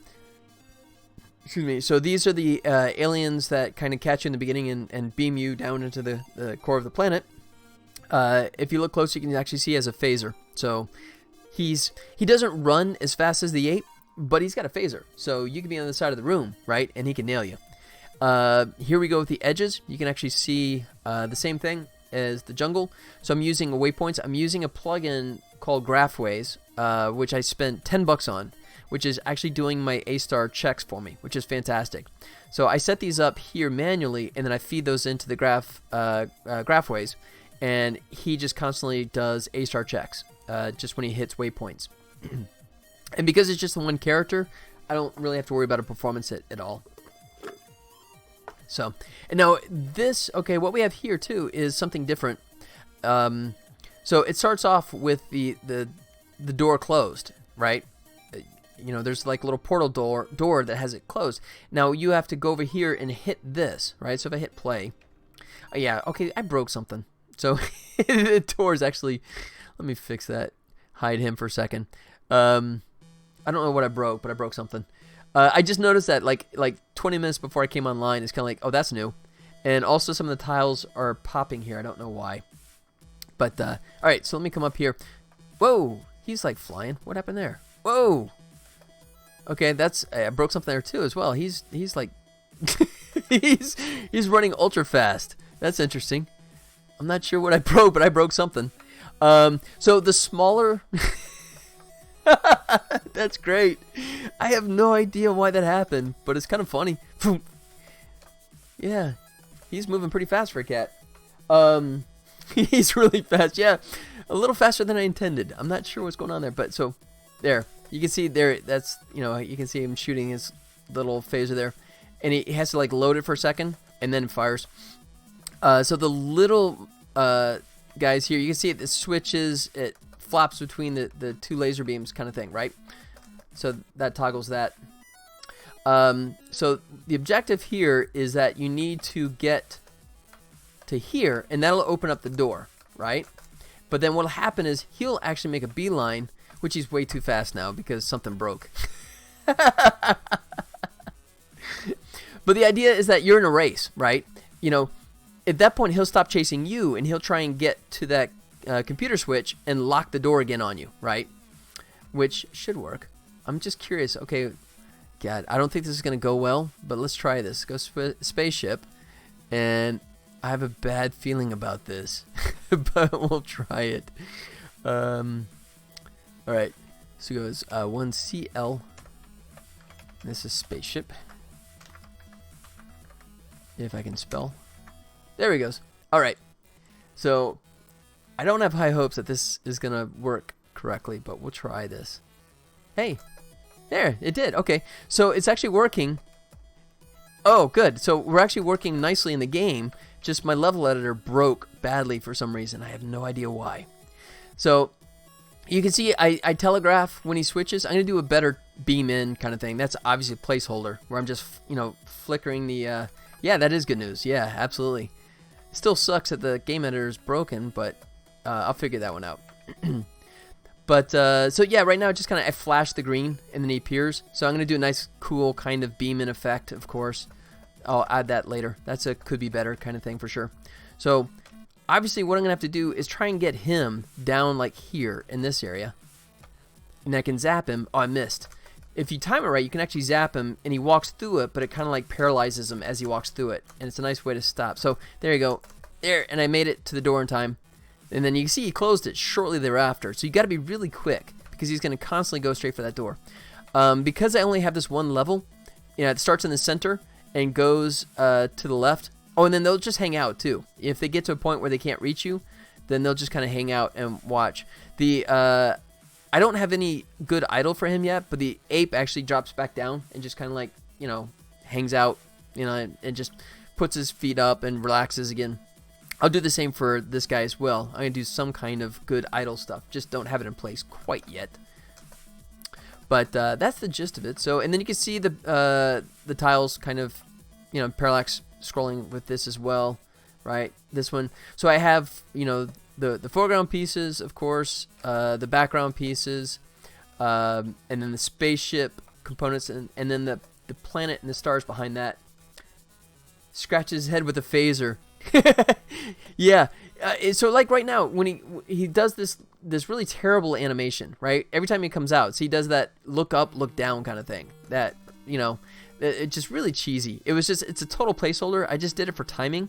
Excuse me. So these are the aliens that kind of catch you in the beginning and beam you down into the core of the planet. If you look close, you can actually see he has a phaser. So he doesn't run as fast as the ape, but he's got a phaser. So you can be on the side of the room, right? And he can nail you. Here we go with the edges. You can actually see the same thing as the jungle. So I'm using waypoints. I'm using a plugin called Graphways, which I spent $10 on, which is actually doing my A-star checks for me, which is fantastic. So I set these up here manually, and then I feed those into the Graphways, and he just constantly does A-star checks just when he hits waypoints. And because it's just one character, I don't really have to worry about a performance at all. So, and now this, okay, what we have here too is something different. So it starts off with the door closed, right? You know, there's like a little portal door that has it closed. Now you have to go over here and hit this, right? So if I hit play, yeah, okay, I broke something. So the door is actually, let me fix that. Hide him for a second. I don't know what I broke, but I broke something. I just noticed that like 20 minutes before I came online, it's kind of like, oh, that's new. And also some of the tiles are popping here. I don't know why. But, all right, so let me come up here. Whoa, he's like flying. What happened there? Whoa. Okay, that's, I broke something there too as well. He's like, he's running ultra fast. That's interesting. I'm not sure what I broke, but I broke something. So the smaller... That's great. I have no idea why that happened, but it's kind of funny. Yeah, he's moving pretty fast for a cat. He's really fast. Yeah, a little faster than I intended. I'm not sure what's going on there, but so there, you can see there. That's, you know, you can see him shooting his little phaser there, and he has to like load it for a second and then fires. So the little guys here, you can see it switches. It flops between the two laser beams kind of thing, right? So that toggles that. So the objective here is that you need to get to here, and that'll open up the door, right? But then what'll happen is he'll actually make a beeline, which he's way too fast now because something broke. But the idea is that you're in a race, right? You know, at that point he'll stop chasing you, and he'll try and get to that computer switch and lock the door again on you, right? Which should work. I'm just curious. Okay, God, I don't think this is going to go well, but let's try this. Go spaceship, and I have a bad feeling about this, but we'll try it. All right, so it goes 1CL. This is spaceship. If I can spell. There he goes. All right, so I don't have high hopes that this is going to work correctly, but we'll try this. Hey, there, it did. Okay, so it's actually working. Oh, good. So we're actually working nicely in the game. Just my level editor broke badly for some reason. I have no idea why. So you can see I telegraph when he switches. I'm going to do a better beam in kind of thing. That's obviously a placeholder where I'm just, you know, flickering the... yeah, that is good news. Yeah, absolutely. Still sucks that the game editor is broken, but I'll figure that one out. But, so yeah, right now just kind of I flash the green and then he appears. So I'm going to do a nice, cool kind of beam in effect, of course. I'll add that later. That's a could be better kind of thing for sure. So, obviously what I'm going to have to do is try and get him down like here in this area. And I can zap him. Oh, I missed. If you time it right, you can actually zap him and he walks through it, but it kind of like paralyzes him as he walks through it. And it's a nice way to stop. So, there you go. There, and I made it to the door in time. And then you can see he closed it shortly thereafter. So you got to be really quick because he's going to constantly go straight for that door. Because I only have this one level, you know, it starts in the center and goes to the left. Oh, and then they'll just hang out too. If they get to a point where they can't reach you, then they'll just kind of hang out and watch. I don't have any good idle for him yet, but the ape actually drops back down and just kind of like, you know, hangs out, you know, and just puts his feet up and relaxes again. I'll do the same for this guy as well. I'm going to do some kind of good idle stuff. Just don't have it in place quite yet. But that's the gist of it. So, and then you can see the tiles kind of, you know, parallax scrolling with this as well, right? This one. So I have, you know, the foreground pieces, of course, the background pieces, and then the spaceship components, and then the planet and the stars behind that. Scratches his head with a phaser. Yeah. So like right now, when he does this really terrible animation, right? Every time he comes out, so he does that look up, look down kind of thing. That, you know, it's just really cheesy. It's a total placeholder. I just did it for timing.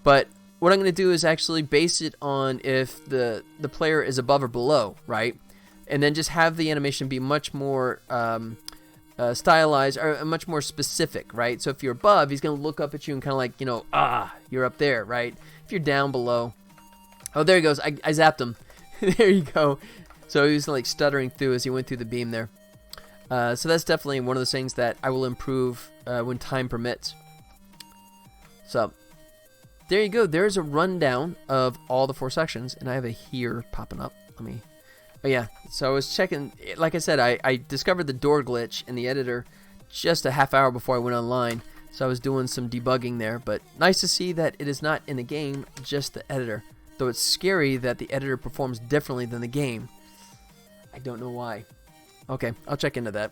But what I'm going to do is actually base it on if the player is above or below, right? And then just have the animation be much more stylized or much more specific, right? So if you're above, he's going to look up at you and kind of like, you know, you're up there, right? If you're down below, oh, there he goes. I zapped him. There you go. So he was like stuttering through as he went through the beam there. So that's definitely one of those things that I will improve when time permits. So there you go. There's a rundown of all the 4 sections, and I have a here popping up. Oh yeah, so I was checking, like I said, I discovered the door glitch in the editor just a half hour before I went online, so I was doing some debugging there, but nice to see that it is not in the game, just the editor, though it's scary that the editor performs differently than the game. I don't know why. Okay, I'll check into that,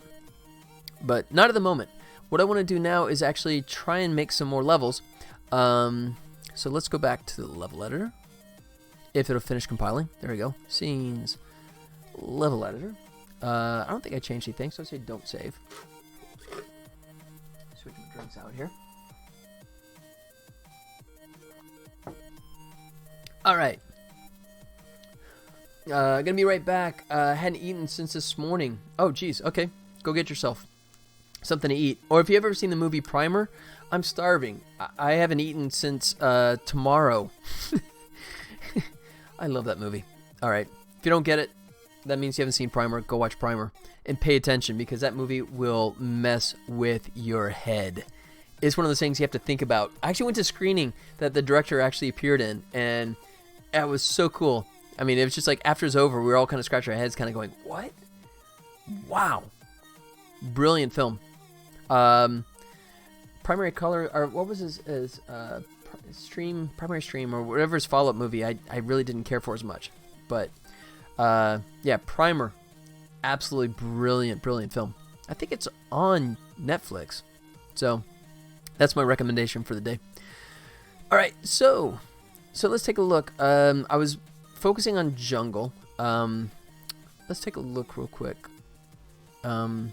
but not at the moment. What I want to do now is actually try and make some more levels, so let's go back to the level editor, if it'll finish compiling. There we go, scenes. Level editor. I don't think I changed anything, so I say don't save. Switch my drinks out here. Alright. Gonna be right back. Hadn't eaten since this morning. Oh, geez. Okay. Go get yourself something to eat. Or if you've ever seen the movie Primer, I'm starving. I haven't eaten since tomorrow. I love that movie. Alright. If you don't get it, that means you haven't seen Primer. Go watch Primer and pay attention, because that movie will mess with your head. It's one of those things you have to think about. I actually went to a screening that the director actually appeared in, and it was so cool. I mean, it was just like after it's over, we were all kind of scratching our heads, kind of going, what? Wow. Brilliant film. Primary Color, or what was his Primary Stream, or whatever his follow-up movie, I really didn't care for as much. But yeah, Primer, absolutely brilliant film. I think it's on Netflix, so that's my recommendation for the day. All right, so let's take a look. I was focusing on jungle. Let's take a look real quick. I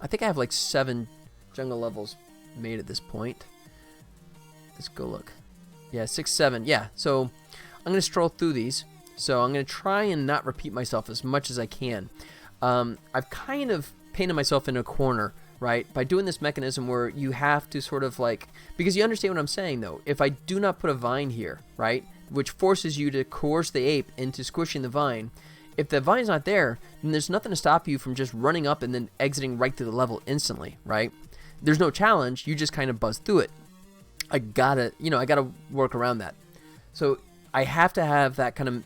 think I have like 7 jungle levels made at this point. Let's go look. Yeah, 6, 7. Yeah, so I'm gonna stroll through these. So I'm going to try and not repeat myself as much as I can. I've kind of painted myself in a corner, right? By doing this mechanism where you have to sort of like, because you understand what I'm saying though. If I do not put a vine here, right, which forces you to coerce the ape into squishing the vine, if the vine's not there, then there's nothing to stop you from just running up and then exiting right through the level instantly, right? There's no challenge. You just kind of buzz through it. I gotta work around that. So I have to have that kind of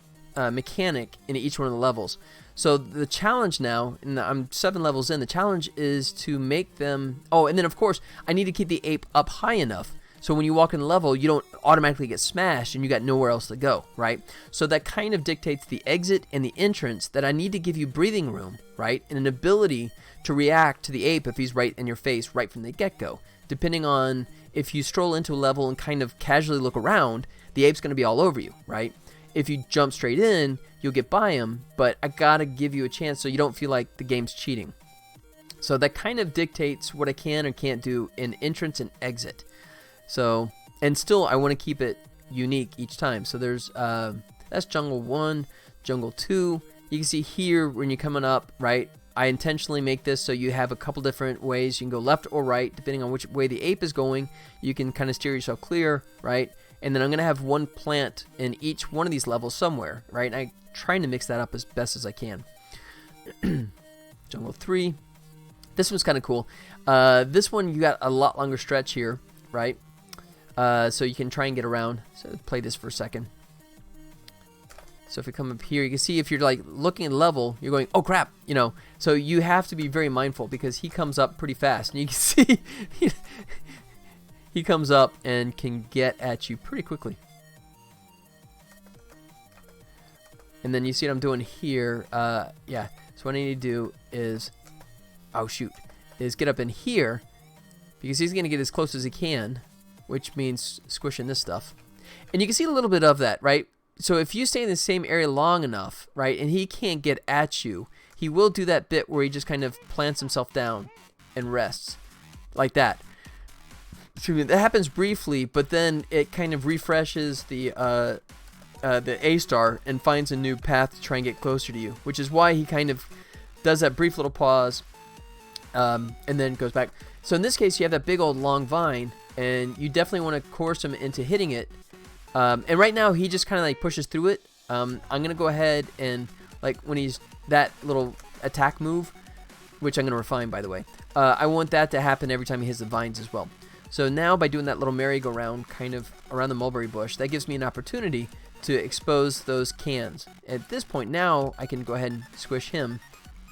mechanic in each one of the levels. So the challenge now, and I'm 7 levels in, the challenge is to make them, and then of course I need to keep the ape up high enough so when you walk in the level you don't automatically get smashed and you got nowhere else to go, right? So that kind of dictates the exit and the entrance, that I need to give you breathing room, right, and an ability to react to the ape if he's right in your face right from the get-go. Depending on if you stroll into a level and kind of casually look around, the ape's going to be all over you, right? If you jump straight in, you'll get by him, but I gotta give you a chance so you don't feel like the game's cheating. So that kind of dictates what I can and can't do in entrance and exit. So, and still I want to keep it unique each time. So there's, that's Jungle 1, Jungle 2. You can see here when you're coming up, right, I intentionally make this so you have a couple different ways. You can go left or right, depending on which way the ape is going. You can kind of steer yourself clear, right? And then I'm going to have one plant in each one of these levels somewhere, right? And I'm trying to mix that up as best as I can. Jungle 3. This one's kind of cool. This one, you got a lot longer stretch here, right? so you can try and get around. So play this for a second. So if we come up here, you can see if you're like looking at level, you're going, oh crap, you know. So you have to be very mindful because he comes up pretty fast, and you can see he comes up and can get at you pretty quickly. And then you see what I'm doing here. Yeah. So what I need to do is, oh shoot, is get up in here because he's gonna get as close as he can, which means squishing this stuff. And you can see a little bit of that, right? So if you stay in the same area long enough, right, and he can't get at you, he will do that bit where he just kind of plants himself down and rests, like that. Excuse me, that happens briefly, but then it kind of refreshes the A-star and finds a new path to try and get closer to you, which is why he kind of does that brief little pause and then goes back. So in this case, you have that big old long vine, and you definitely want to coerce him into hitting it. And right now he just kind of like pushes through it. I'm gonna go ahead and like when he's that little attack move, which I'm gonna refine by the way, I want that to happen every time he hits the vines as well. So now by doing that little merry-go-round kind of around the mulberry bush, that gives me an opportunity to expose those cans. At this point now I can go ahead and squish him,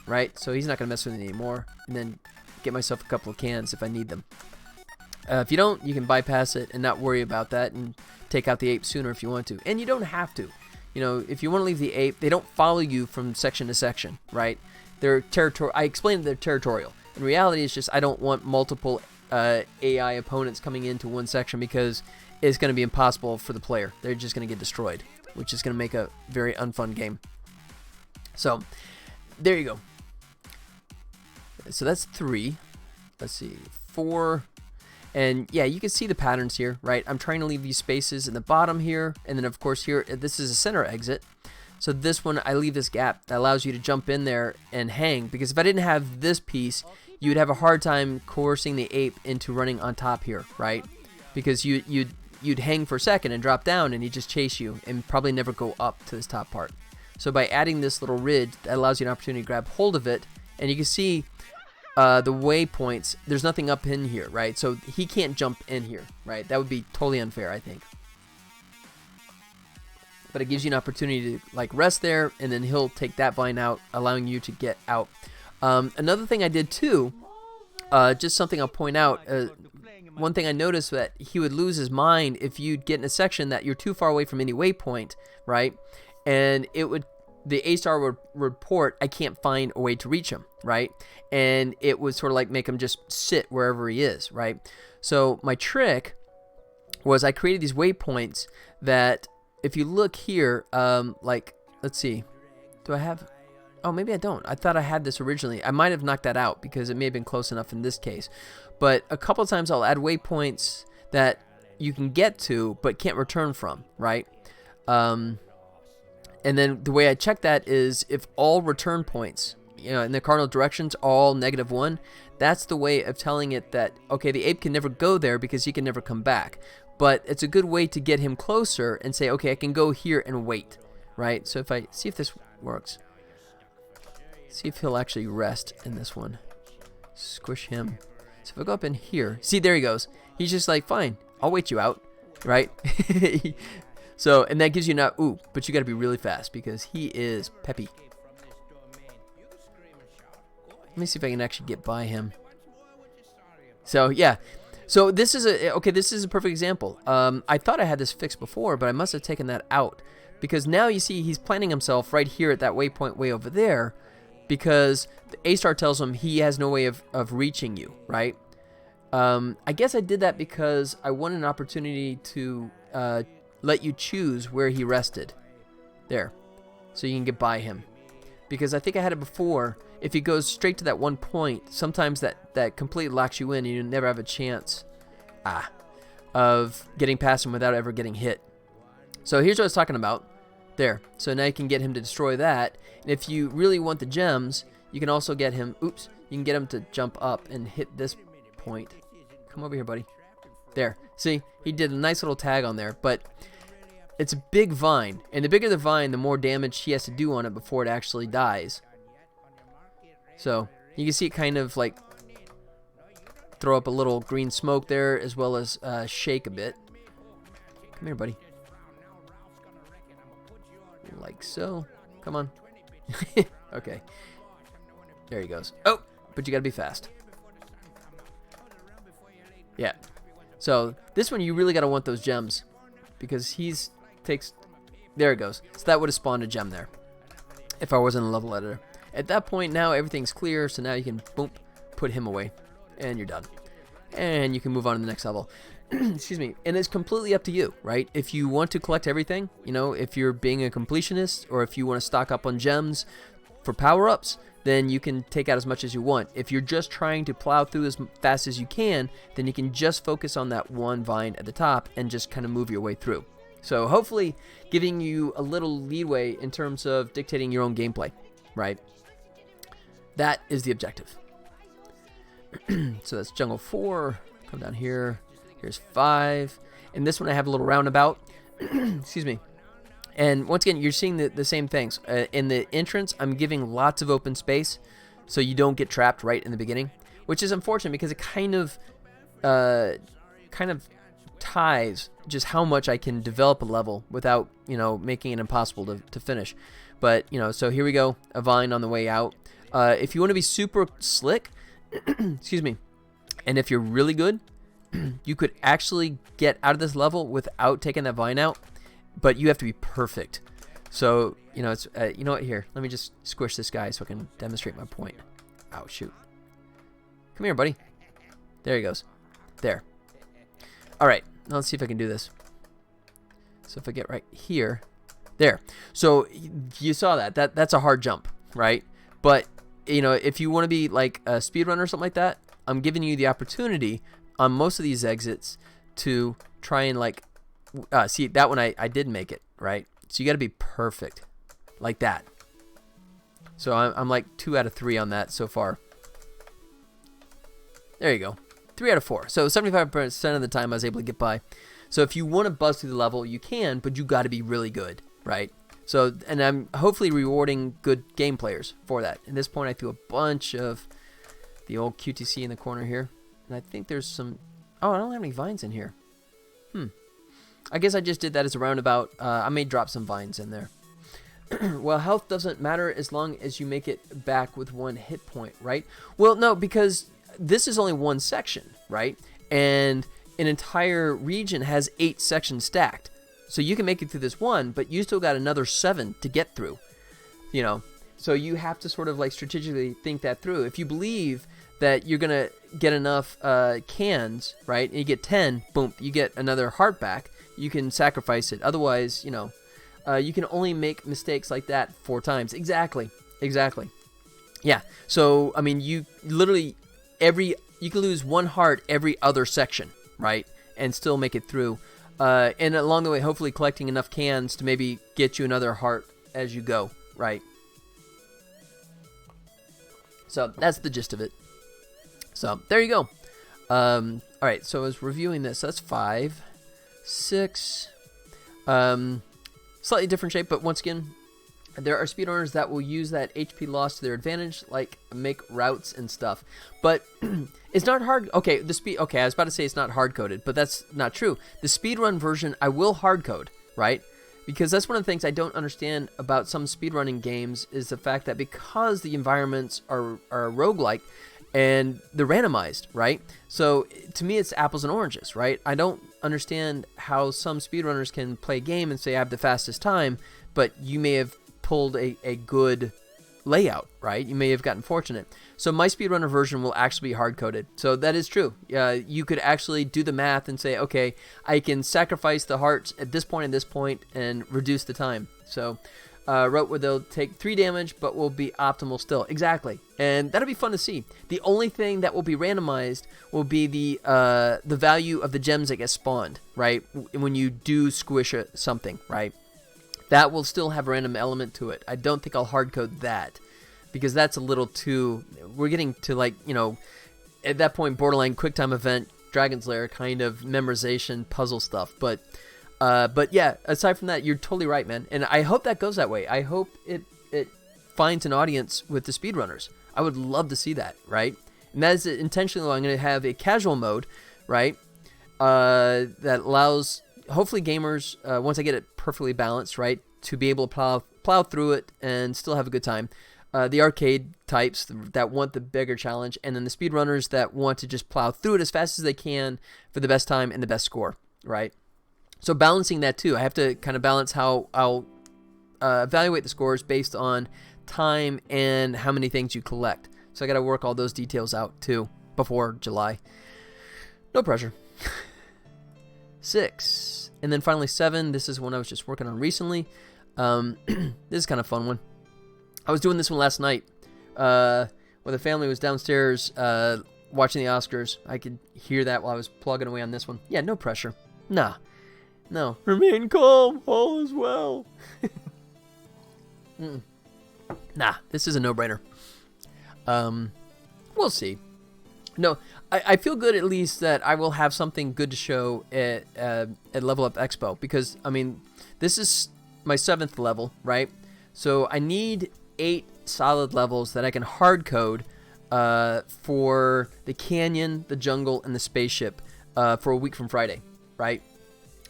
right? So he's not gonna mess with me anymore, and then get myself a couple of cans if I need them. If you don't, you can bypass it and not worry about that and take out the ape sooner if you want to. And you don't have to. You know, if you want to leave the ape, they don't follow you from section to section, right? They're territorial. I explained they're territorial. In reality, it's just I don't want multiple AI opponents coming into one section because it's going to be impossible for the player. They're just going to get destroyed, which is going to make a very unfun game. So, there you go. So that's 3. Let's see, 4. And yeah, you can see the patterns here, right? I'm trying to leave these spaces in the bottom here, and then of course here, this is a center exit. So this one, I leave this gap that allows you to jump in there and hang, because if I didn't have this piece, you would have a hard time coercing the ape into running on top here, right? Because you'd hang for a second and drop down, and he'd just chase you and probably never go up to this top part. So by adding this little ridge, that allows you an opportunity to grab hold of it, and you can see the waypoints, there's nothing up in here, right? So he can't jump in here, right? That would be totally unfair, I think. But it gives you an opportunity to like rest there, and then he'll take that vine out, allowing you to get out. Another thing I did too, just something I'll point out, one thing I noticed that he would lose his mind if you'd get in a section that you're too far away from any waypoint, right? And it would, the A-star would report, I can't find a way to reach him, right? And it would sort of like make him just sit wherever he is, right? So my trick was I created these waypoints that if you look here, like, let's see, do I have, oh, maybe I don't. I thought I had this originally. I might have knocked that out because it may have been close enough in this case. But a couple of times I'll add waypoints that you can get to but can't return from, right? And then the way I check that is if all return points, you know, in the cardinal directions, all -1, that's the way of telling it that, okay, the ape can never go there because he can never come back. But it's a good way to get him closer and say, okay, I can go here and wait, right? So if I see if this works, see if he'll actually rest in this one. Squish him. So if I go up in here, see, there he goes. He's just like, fine, I'll wait you out, right? So, and that gives you not, ooh, but you got to be really fast because he is peppy. Let me see if I can actually get by him. So, yeah. So this is a, okay, this is a perfect example. I thought I had this fixed before, but I must have taken that out. Because now you see he's planting himself right here at that waypoint way over there, because the A-star tells him he has no way of reaching you, right? I guess I did that because I wanted an opportunity to let you choose where he rested. There. So you can get by him. Because I think I had it before. If he goes straight to that one point, sometimes that completely locks you in and you never have a chance of getting past him without ever getting hit. So here's what I was talking about. There. So now you can get him to destroy that. And if you really want the gems, you can also get him, oops, you can get him to jump up and hit this point. Come over here, buddy. There. See, he did a nice little tag on there, but it's a big vine. And the bigger the vine, the more damage he has to do on it before it actually dies. So, you can see it kind of like throw up a little green smoke there, as well as shake a bit. Come here, buddy. Like so. Come on. Okay. There he goes. Oh, but you gotta be fast. Yeah. So this one you really gotta want those gems because takes. There it goes. So that would have spawned a gem there if I wasn't a level editor. At that point now everything's clear, so now you can boom, put him away, and you're done. And you can move on to the next level. Excuse me. And it's completely up to you, right? If you want to collect everything, you know, if you're being a completionist or if you want to stock up on gems for power-ups, then you can take out as much as you want. If you're just trying to plow through as fast as you can, then you can just focus on that one vine at the top and just kind of move your way through. So hopefully giving you a little leeway in terms of dictating your own gameplay, right? That is the objective. So that's jungle 4. Come down here. Here's 5. And this one I have a little roundabout. Excuse me. And once again, you're seeing the same things. In the entrance, I'm giving lots of open space so you don't get trapped right in the beginning, which is unfortunate because it kind of ties just how much I can develop a level without, you know, making it impossible to finish. But, you know, so here we go, a vine on the way out. If you want to be super slick, excuse me, and if you're really good, you could actually get out of this level without taking that vine out, but you have to be perfect. So, you know, it's you know what, here, let me just squish this guy so I can demonstrate my point. Oh, shoot. Come here, buddy. There he goes. There. All right, now let's see if I can do this. So if I get right here, there. So you saw that's a hard jump, right? But, you know, if you want to be like a speedrunner or something like that, I'm giving you the opportunity on most of these exits to try and like, see, that one I did make it, right? So you got to be perfect like that. So I'm like 2 out of 3 on that so far. There you go. 3 out of 4. So 75% of the time I was able to get by. So if you want to buzz through the level, you can, but you got to be really good, right? So, and I'm hopefully rewarding good game players for that. At this point, I threw a bunch of the old QTC in the corner here. And I think there's some... Oh, I don't have any vines in here. I guess I just did that as a roundabout. I may drop some vines in there. Well, health doesn't matter as long as you make it back with 1 hit point, right? Well, no, because this is only one section, right? And an entire region has 8 sections stacked. So you can make it through this one, but you still got another 7 to get through, you know? So you have to sort of like strategically think that through. If you believe that you're going to get enough cans, right, and you get 10, boom, you get another heart back, you can sacrifice it. Otherwise, you know, you can only make mistakes like that 4 times. Exactly. Yeah, so, I mean, you literally, you can lose 1 heart every other section, right, and still make it through. And along the way, hopefully collecting enough cans to maybe get you another heart as you go, right? So that's the gist of it. So there you go. All right, so I was reviewing this. That's 5, 6. Slightly different shape, but once again, there are speedrunners that will use that HP loss to their advantage, like make routes and stuff. But it's not hard. Okay, I was about to say it's not hard coded, but that's not true. The speedrun version, I will hard code, right? Because that's one of the things I don't understand about some speedrunning games is the fact that because the environments are roguelike and they're randomized, right? So to me, it's apples and oranges, right? I don't understand how some speedrunners can play a game and say I have the fastest time, but you may have pulled a good layout, right? You may have gotten fortunate. So my speedrunner version will actually be hard-coded. So that is true. You could actually do the math and say, okay, I can sacrifice the hearts at this point and this point and reduce the time. So route where they'll take 3 damage but will be optimal still. Exactly. And that'll be fun to see. The only thing that will be randomized will be the value of the gems that get spawned, right? When you do squish something, right? That will still have a random element to it. I don't think I'll hard code that because that's a little too... We're getting to, like, you know, at that point, borderline QuickTime event, Dragon's Lair kind of memorization puzzle stuff. But yeah, aside from that, you're totally right, man. And I hope that goes that way. I hope it finds an audience with the speedrunners. I would love to see that, right? And that is intentionally I'm going to have a casual mode, right, that allows hopefully gamers, once I get it perfectly balanced, right, to be able to plow through it and still have a good time. The arcade types that want the bigger challenge, and then the speedrunners that want to just plow through it as fast as they can for the best time and the best score, right? So balancing that too, I have to kind of balance how I'll evaluate the scores based on time and how many things you collect. So I got to work all those details out too before July. No pressure. 6. And then finally 7. This is one I was just working on recently. This is kind of a fun one. I was doing this one last night when the family was downstairs watching the Oscars. I could hear that while I was plugging away on this one. Yeah, no pressure. Nah. No. Remain calm. All is well. Nah, this is a no-brainer. We'll see. No, I feel good at least that I will have something good to show at Level Up Expo, because, I mean, this is my 7th level, right? So I need 8 solid levels that I can hard code for the canyon, the jungle, and the spaceship for a week from Friday, right?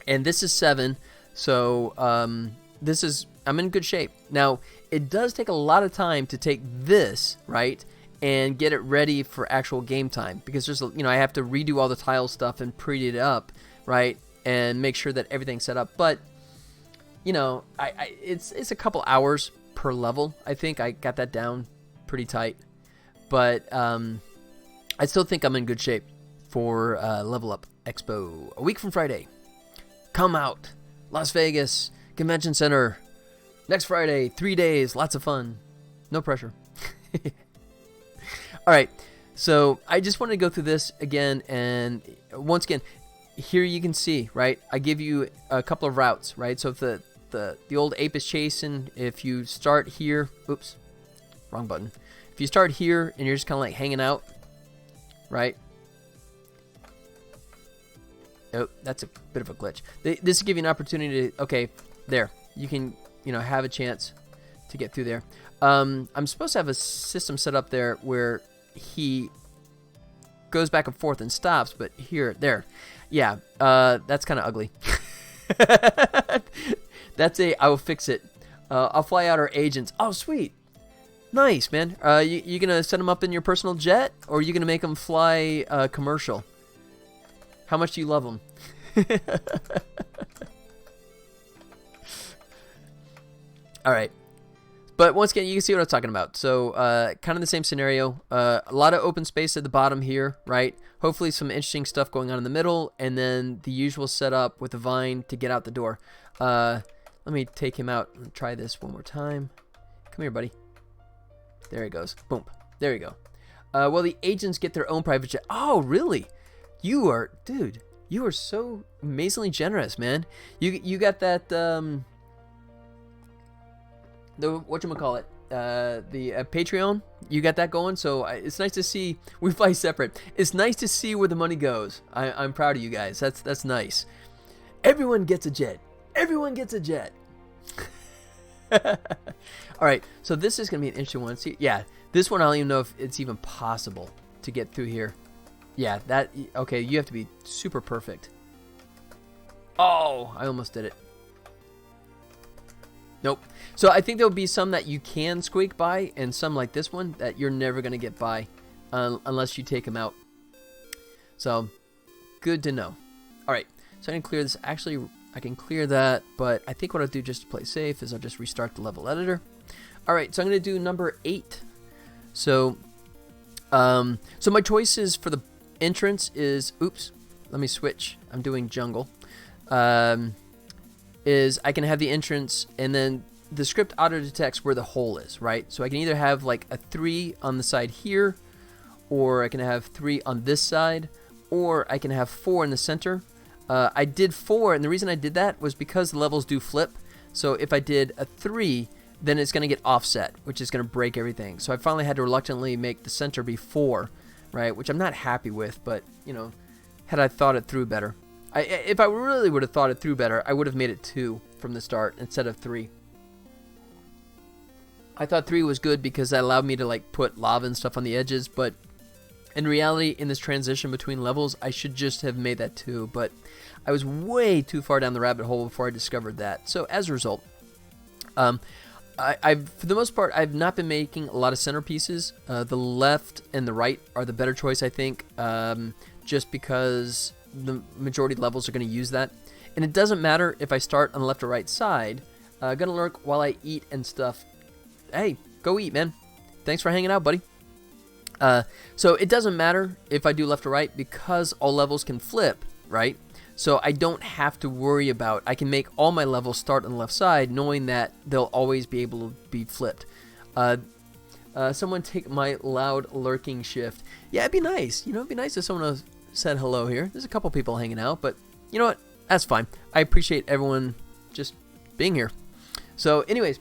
And this is 7, so I'm in good shape. Now, it does take a lot of time to take this, right, and get it ready for actual game time, because there's, I have to redo all the tile stuff and pretty it up, right, and make sure that everything's set up. But, it's a couple hours per level. I think I got that down pretty tight. But I still think I'm in good shape for Level Up Expo. A week from Friday. Come out. Las Vegas Convention Center. Next Friday. 3 days. Lots of fun. No pressure. All right. So I just want to go through this again. And once again, here you can see, right? I give you a couple of routes, right? So if the old ape is chasing, if you start here. Oops. Wrong button. If you start here and you're just kind of like hanging out, right? Oh, that's a bit of a glitch. This will give you an opportunity to, okay, there. You can, have a chance to get through there. I'm supposed to have a system set up there where he goes back and forth and stops, but there. Yeah, that's kind of ugly. I will fix it. I'll fly out our agents. Oh, sweet. Nice, man. You gonna set them up in your personal jet, or are you gonna make them fly commercial? How much do you love them? All right. But once again, you can see what I was talking about. So kind of the same scenario. A lot of open space at the bottom here, right? Hopefully some interesting stuff going on in the middle, and then the usual setup with the vine to get out the door. Let me take him out and try this one more time. Come here, buddy. There he goes. Boom. There you go. Well, the agents get their own private jet. Oh, really? Dude, you are so amazingly generous, man. You got that, the whatchamacallit, the Patreon, you got that going, so it's nice to see, we fly separate. It's nice to see where the money goes. I'm proud of you guys. That's nice. Everyone gets a jet. Everyone gets a jet. All right, so this is going to be an interesting one. See, yeah, this one I don't even know if it's even possible to get through here. Yeah, okay, you have to be super perfect. Oh, I almost did it. Nope. So I think there'll be some that you can squeak by, and some like this one that you're never going to get by unless you take them out. So, good to know. All right, so I can clear this. Actually, I can clear that, but I think what I'll do just to play safe is I'll just restart the level editor. All right, so I'm going to do number 8. So my choices for the entrance is, oops, let me switch. I'm doing jungle. Is I can have the entrance, and then the script auto detects where the hole is, right? So I can either have like a 3 on the side here, or I can have 3 on this side, or I can have 4 in the center. I did 4, and the reason I did that was because the levels do flip. So if I did a 3, then it's going to get offset, which is going to break everything. So I finally had to reluctantly make the center be 4, right? Which I'm not happy with, but, had I thought it through better. If I really would have thought it through better, I would have made it 2 from the start instead of 3. I thought 3 was good because that allowed me to, like, put lava and stuff on the edges, but In reality, in this transition between levels, I should just have made that 2, but I was way too far down the rabbit hole before I discovered that. So as a result, I've for the most part, I've not been making a lot of centerpieces. The left and the right are the better choice, I think, just because the majority of levels are going to use that. And it doesn't matter if I start on the left or right side. Gonna lurk while I eat and stuff. Hey, go eat, man. Thanks for hanging out, buddy. So it doesn't matter if I do left or right because all levels can flip, right? So I don't have to worry about, I can make all my levels start on the left side knowing that they'll always be able to be flipped. Someone take my loud lurking shift. Yeah, it'd be nice. You know, it'd be nice if someone said hello here. There's a couple people hanging out, but you know what? That's fine. I appreciate everyone just being here. So anyways,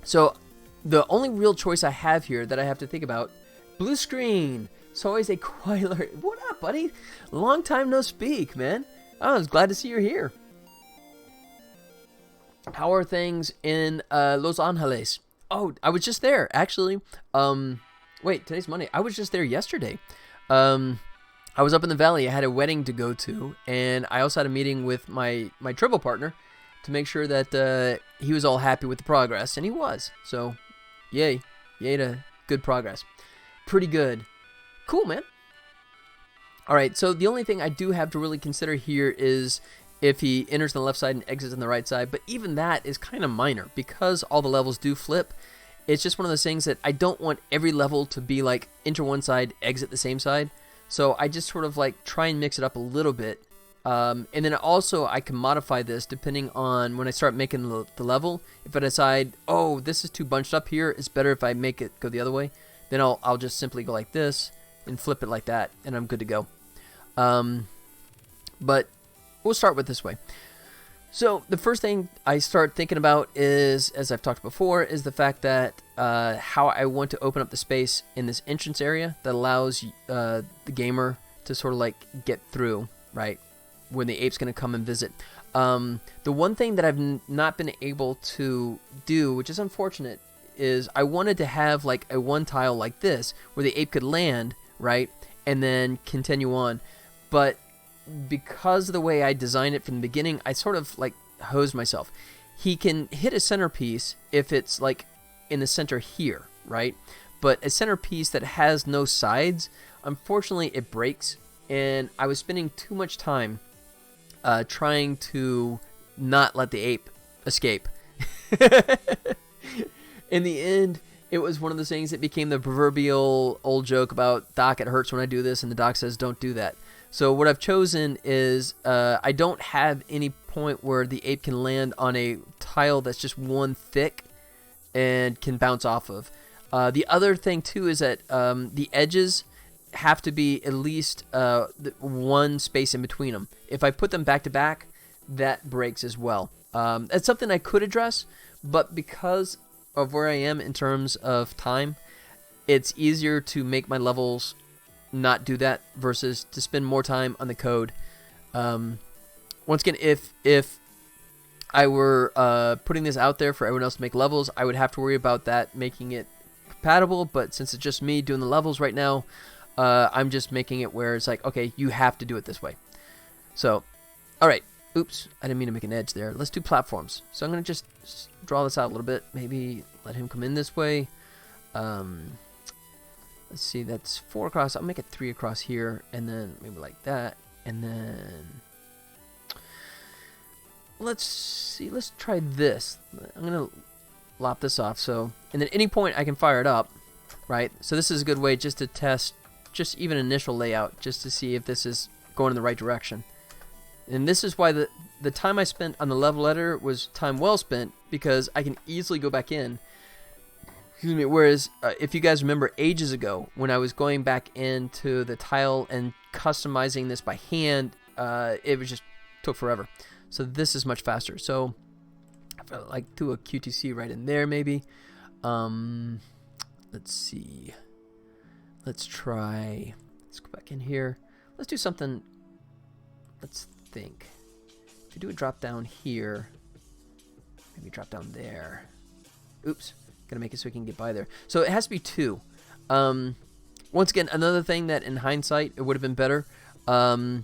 so the only real choice I have here that I have to think about, blue screen. It's always a quiet alert. What up, buddy? Long time no speak, man. I was glad to see you're here. How are things in Los Angeles? Oh, I was just there, actually. Wait, today's Monday. I was just there yesterday. I was up in the valley. I had a wedding to go to, and I also had a meeting with my Tribble partner to make sure that he was all happy with the progress, and he was. So, yay to good progress. Pretty good. Cool, man. All right, so the only thing I do have to really consider here is if he enters on the left side and exits on the right side, but even that is kind of minor because all the levels do flip. It's just one of those things that I don't want every level to be like enter one side, exit the same side. So I just sort of like try and mix it up a little bit. And then also I can modify this depending on when I start making the level. If I decide, oh, this is too bunched up here, it's better if I make it go the other way, then I'll just simply go like this and flip it like that, and I'm good to go. But we'll start with this way. So the first thing I start thinking about is, as I've talked before, is the fact that how I want to open up the space in this entrance area that allows the gamer to sort of like get through, right, when the ape's going to come and visit. The one thing that I've not been able to do, which is unfortunate, is I wanted to have like a one tile like this where the ape could land, right, and then continue on. But because of the way I designed it from the beginning, I sort of like hosed myself. He can hit a centerpiece if it's like in the center here, right? But a centerpiece that has no sides, unfortunately it breaks, and I was spending too much time trying to not let the ape escape. In the end, it was one of those things that became the proverbial old joke about, Doc, it hurts when I do this, and the doc says, don't do that. So what I've chosen is I don't have any point where the ape can land on a tile that's just one thick and can bounce off of. The other thing, too, is that the edges have to be at least one space in between them. If I put them back to back, that breaks as well. That's something I could address, but because of where I am in terms of time, it's easier to make my levels not do that versus to spend more time on the code. Once again, if I were putting this out there for everyone else to make levels, I would have to worry about that making it compatible, but since it's just me doing the levels right now, I'm just making it where it's like, okay, you have to do it this way. So, alright, oops, I didn't mean to make an edge there. Let's do platforms. So I'm going to just draw this out a little bit, maybe let him come in this way. Let's see, that's 4 across. I'll make it 3 across here, and then maybe like that, and then let's see, let's try this. I'm gonna lop this off, so, and then at any point I can fire it up, right? So this is a good way just to test just even initial layout, just to see if this is going in the right direction. And this is why the time I spent on the level editor was time well spent, because I can easily go back in. Excuse me. Whereas, if you guys remember ages ago, when I was going back into the tile and customizing this by hand, it was just took forever. So this is much faster. So I felt like do a QTC right in there, maybe. Let's see. Let's try. Let's go back in here. Let's do something. Let's think. If we do a drop down here, maybe drop down there. Oops. Gonna make it so we can get by there. So it has to be 2. Once again, another thing that in hindsight it would have been better. It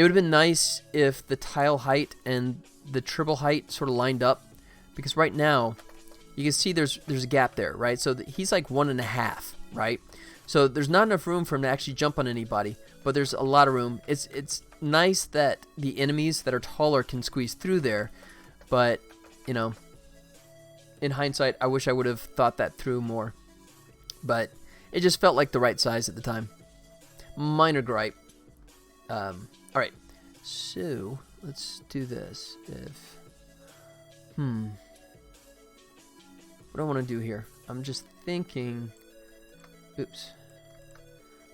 would have been nice if the tile height and the Tribble height sort of lined up, because right now you can see there's a gap there, right? So he's like 1.5, right? So there's not enough room for him to actually jump on anybody, but there's a lot of room. It's nice that the enemies that are taller can squeeze through there, but you know, in hindsight, I wish I would have thought that through more. But it just felt like the right size at the time. Minor gripe. All right, so let's do this. What do I want to do here? I'm just thinking. Oops.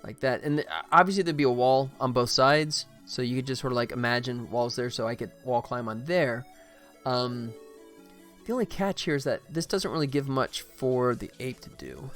Like that, and obviously there'd be a wall on both sides, so you could just sort of like imagine walls there, so I could wall climb on there. The only catch here is that this doesn't really give much for the ape to do.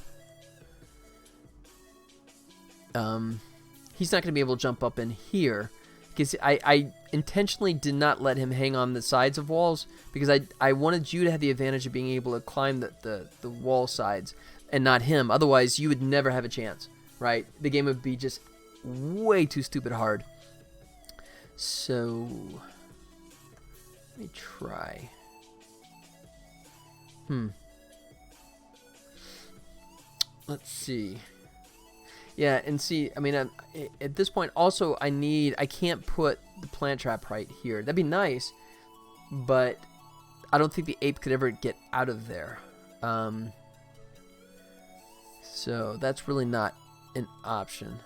He's not going to be able to jump up in here, because I intentionally did not let him hang on the sides of walls, because I wanted you to have the advantage of being able to climb the wall sides and not him. Otherwise, you would never have a chance, right? The game would be just way too stupid hard. So, let me try. Let's see. Yeah, and see, I mean, at this point, also, I can't put the plant trap right here. That'd be nice, but I don't think the ape could ever get out of there. So that's really not an option.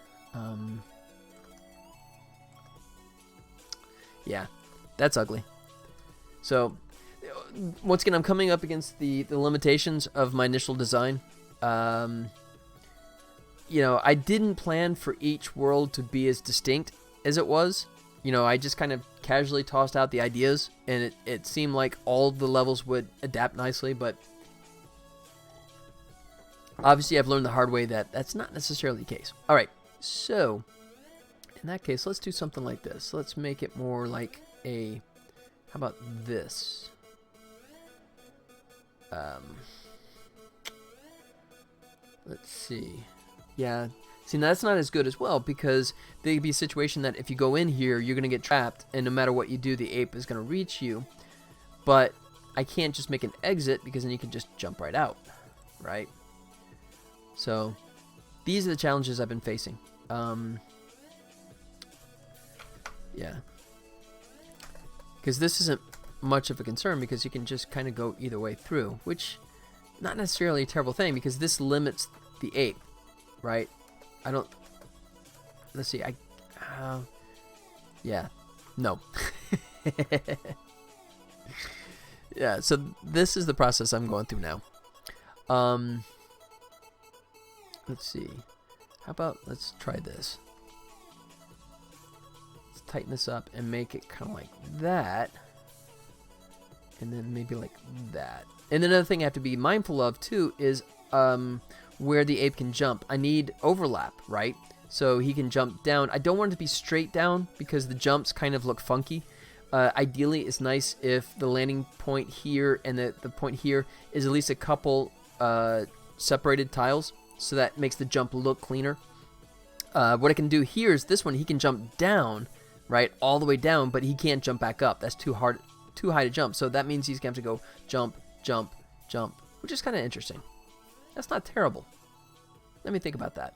Yeah, that's ugly. So, once again, I'm coming up against the limitations of my initial design. You know, I didn't plan for each world to be as distinct as it was. You know, I just kind of casually tossed out the ideas, and it seemed like all the levels would adapt nicely, but obviously I've learned the hard way that that's not necessarily the case. All right, so in that case, let's do something like this. Let's make it more like a, how about this? Let's see. Yeah. See, now that's not as good as well, because there could be a situation that if you go in here, you're going to get trapped, and no matter what you do, the ape is going to reach you. But I can't just make an exit, because then you can just jump right out, right? So these are the challenges I've been facing. Yeah. Because this isn't much of a concern, because you can just kind of go either way through, which not necessarily a terrible thing, because this limits the ape, right? I don't, let's see, yeah, no. Yeah, so this is the process I'm going through now. Let's see, how about, let's try this. Let's tighten this up and make it kind of like that, and then maybe like that. And another thing I have to be mindful of too is where the ape can jump. I need overlap, right? So he can jump down. I don't want it to be straight down, because the jumps kind of look funky. Ideally, it's nice if the landing point here and the point here is at least a couple separated tiles, so that makes the jump look cleaner. What I can do here is this one, he can jump down, right, all the way down, but he can't jump back up. That's too high to jump. So that means he's going to have to go jump, jump, jump, which is kind of interesting. That's not terrible. Let me think about that.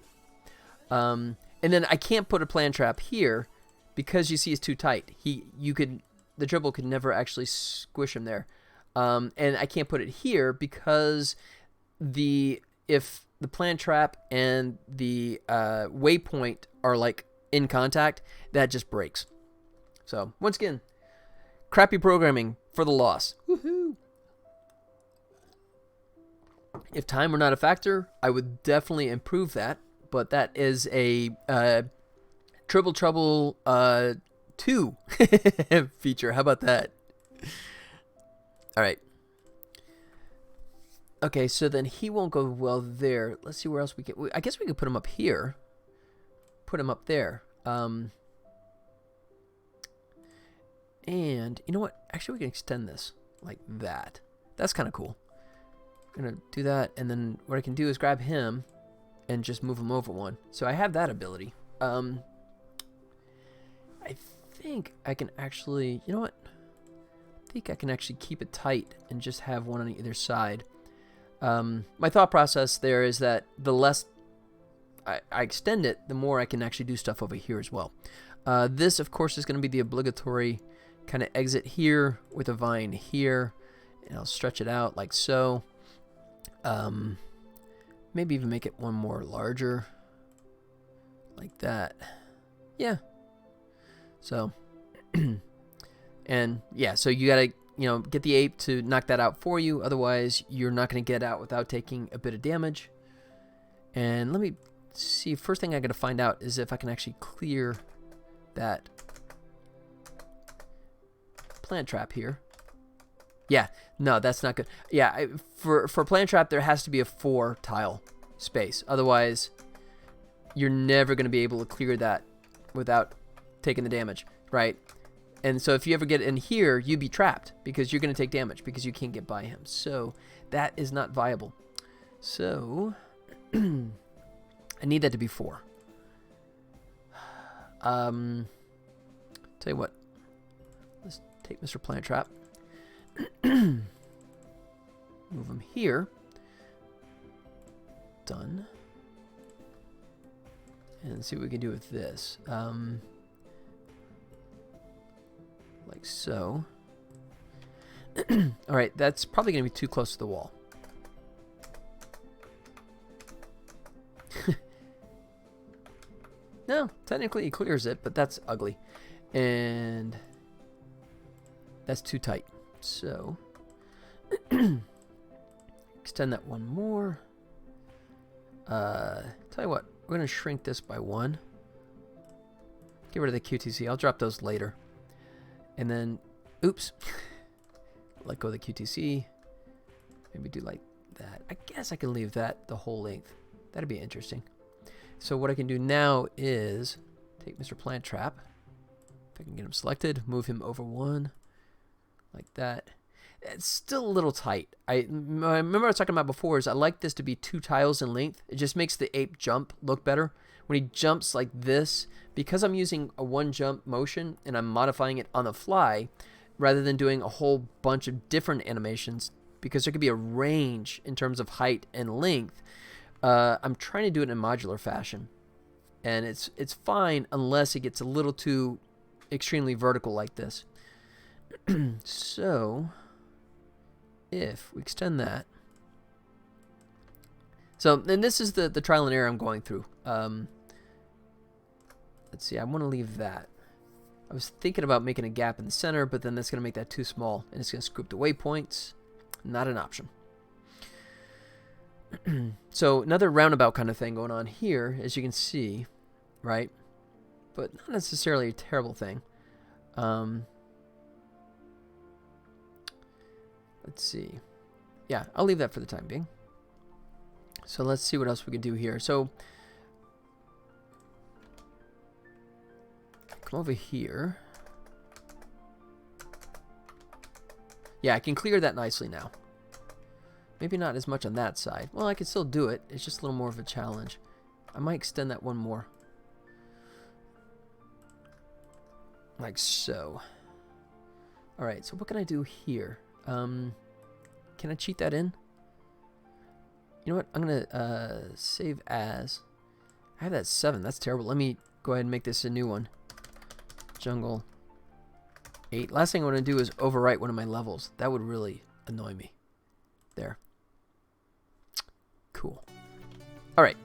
And then I can't put a plant trap here, because you see it's too tight. The Tribble could never actually squish him there. And I can't put it here, because if the plant trap and the waypoint are like in contact, that just breaks. So once again, crappy programming for the loss. Woohoo! If time were not a factor, I would definitely improve that. But that is a Tribble Trouble 2 feature. How about that? All right. Okay, so then he won't go well there. Let's see where else we can. I guess we could put him up here. Put him up there. And you know what? Actually, we can extend this like that. That's kind of cool. I'm going to do that, and then what I can do is grab him and just move them over one. So I have that ability. I think I can actually, you know what? I think I can actually keep it tight and just have one on either side. My thought process there is that the less I extend it, the more I can actually do stuff over here as well. This, of course, is going to be the obligatory kind of exit here with a vine here. And I'll stretch it out like so. Maybe even make it one more larger. Like that. Yeah. So, and yeah, so you gotta, get the ape to knock that out for you. Otherwise, you're not gonna get out without taking a bit of damage. And let me see. First thing I gotta find out is if I can actually clear that plant trap here. Yeah, no, that's not good. Yeah, for plant trap, there has to be a 4 tile space. Otherwise, you're never going to be able to clear that without taking the damage, right? And so if you ever get in here, you'd be trapped because you're going to take damage because you can't get by him. So that is not viable. So I need that to be 4. Tell you what, let's take Mr. Plant Trap. Move him here. Done. And see what we can do with this. Like so. Alright, that's probably going to be too close to the wall. No, technically he clears it, but that's ugly. And that's too tight. So, extend that one more. Tell you what, we're going to shrink this by 1. Get rid of the QTC. I'll drop those later. And then, oops. Let go of the QTC. Maybe do like that. I guess I can leave that the whole length. That'd be interesting. So what I can do now is take Mr. Plant Trap. If I can get him selected, move him over 1. Like that. It's still a little tight. I remember I was talking about before is I like this to be 2 tiles in length. It just makes the ape jump look better. When he jumps like this, because I'm using a 1 jump motion and I'm modifying it on the fly, rather than doing a whole bunch of different animations, because there could be a range in terms of height and length, I'm trying to do it in a modular fashion. And it's fine unless it gets a little too extremely vertical like this. So, if we extend that. So, and this is the trial and error I'm going through. Let's see, I want to leave that. I was thinking about making a gap in the center, but then that's going to make that too small, and it's going to scoop the waypoints. Not an option. So, another roundabout kind of thing going on here, as you can see, right? But not necessarily a terrible thing. Let's see. Yeah, I'll leave that for the time being. So let's see what else we can do here. So come over here. Yeah, I can clear that nicely now. Maybe not as much on that side. Well, I can still do it. It's just a little more of a challenge. I might extend that one more. Like so. Alright, so what can I do here? Can I cheat that in? You know what? I'm going to save as. I have that 7. That's terrible. Let me go ahead and make this a new one. Jungle 8. Last thing I want to do is overwrite one of my levels. That would really annoy me. There. Cool. Alright.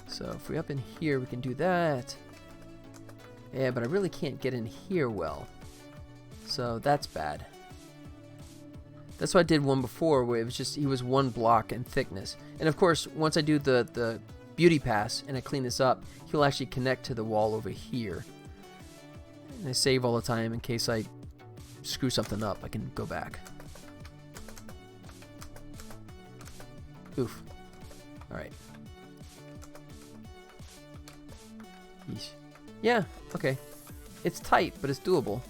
So if we up in here, we can do that. Yeah, but I really can't get in here well. So that's bad. That's why I did one before where it was just, he was 1 block in thickness. And of course, once I do the beauty pass and I clean this up, he'll actually connect to the wall over here. And I save all the time in case I screw something up, I can go back. Oof. Alright. Yeesh. Yeah, okay. It's tight, but it's doable.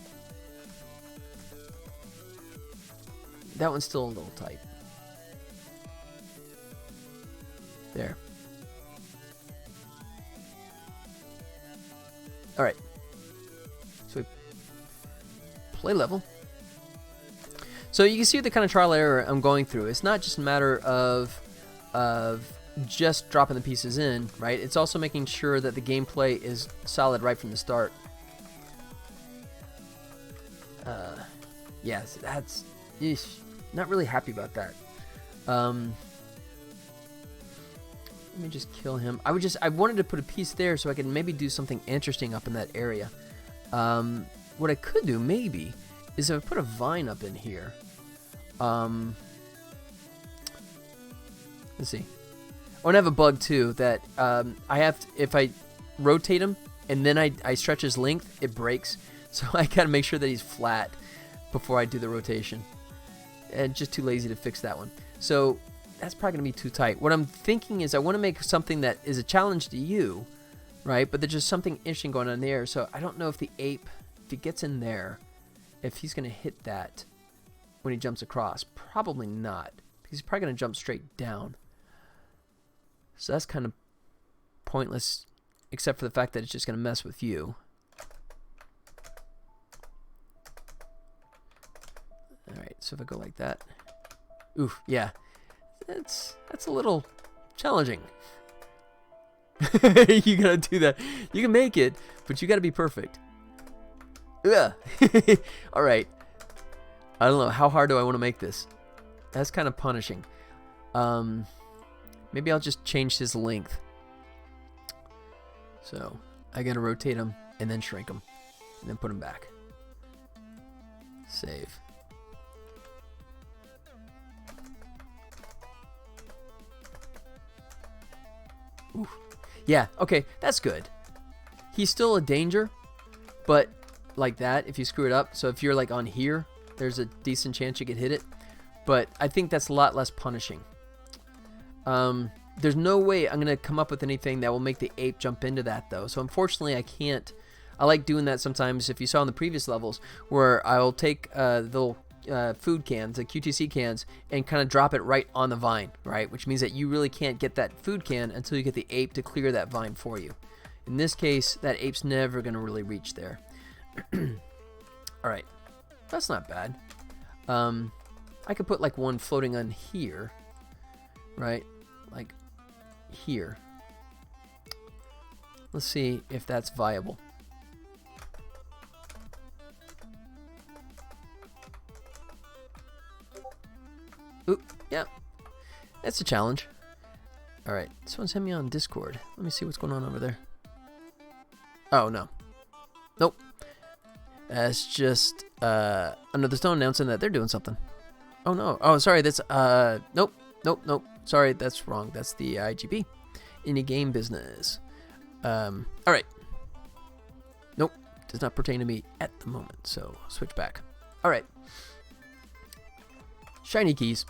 That one's still a little tight. There. Alright. So we play level. So you can see the kind of trial error I'm going through. It's not just a matter of just dropping the pieces in, right? It's also making sure that the gameplay is solid right from the start. Yes, that's not really happy about that. Let me just kill him. I wanted to put a piece there so I could maybe do something interesting up in that area. What I could do maybe is if I put a vine up in here. Let's see. Oh, and I have a bug too that I have to, if I rotate him and then I stretch his length, it breaks. So I gotta make sure that he's flat before I do the rotation. And just too lazy to fix that one. So that's probably gonna be too tight. What I'm thinking is I want to make something that is a challenge to you, right? But there's just something interesting going on there. So I don't know if the ape, if he gets in there, if he's gonna hit that when he jumps across. Probably not, because he's probably gonna jump straight down. So that's kind of pointless, except for the fact that it's just gonna mess with you. Alright, so if I go like that. Oof, yeah. That's a little challenging. You gotta do that. You can make it, but you gotta be perfect. Ugh. Alright. I don't know. How hard do I want to make this? That's kind of punishing. Maybe I'll just change his length. So, I gotta rotate him and then shrink him. And then put him back. Save. Oof. Yeah, okay, that's good. He's still a danger, but like that, if you screw it up, so if you're like on here, there's a decent chance you could hit it, but I think that's a lot less punishing. There's no way I'm going to come up with anything that will make the ape jump into that, though, so unfortunately I can't. I like doing that sometimes, if you saw in the previous levels, where I'll take the little food cans, the QTC cans, and kind of drop it right on the vine, right? Which means that you really can't get that food can until you get the ape to clear that vine for you. In this case, that ape's never going to really reach there. Alright, that's not bad. I could put like one floating on here, right? Like here. Let's see if that's viable. Oop, yeah. That's a challenge. Alright, someone sent me on Discord. Let me see what's going on over there. Oh, no. Nope. That's just another stone announcing that they're doing something. Oh, no. Oh, sorry, that's, nope. Sorry, that's wrong. That's the IGB. Indie game business. Alright. Nope. Does not pertain to me at the moment, so switch back. Alright. Shiny keys.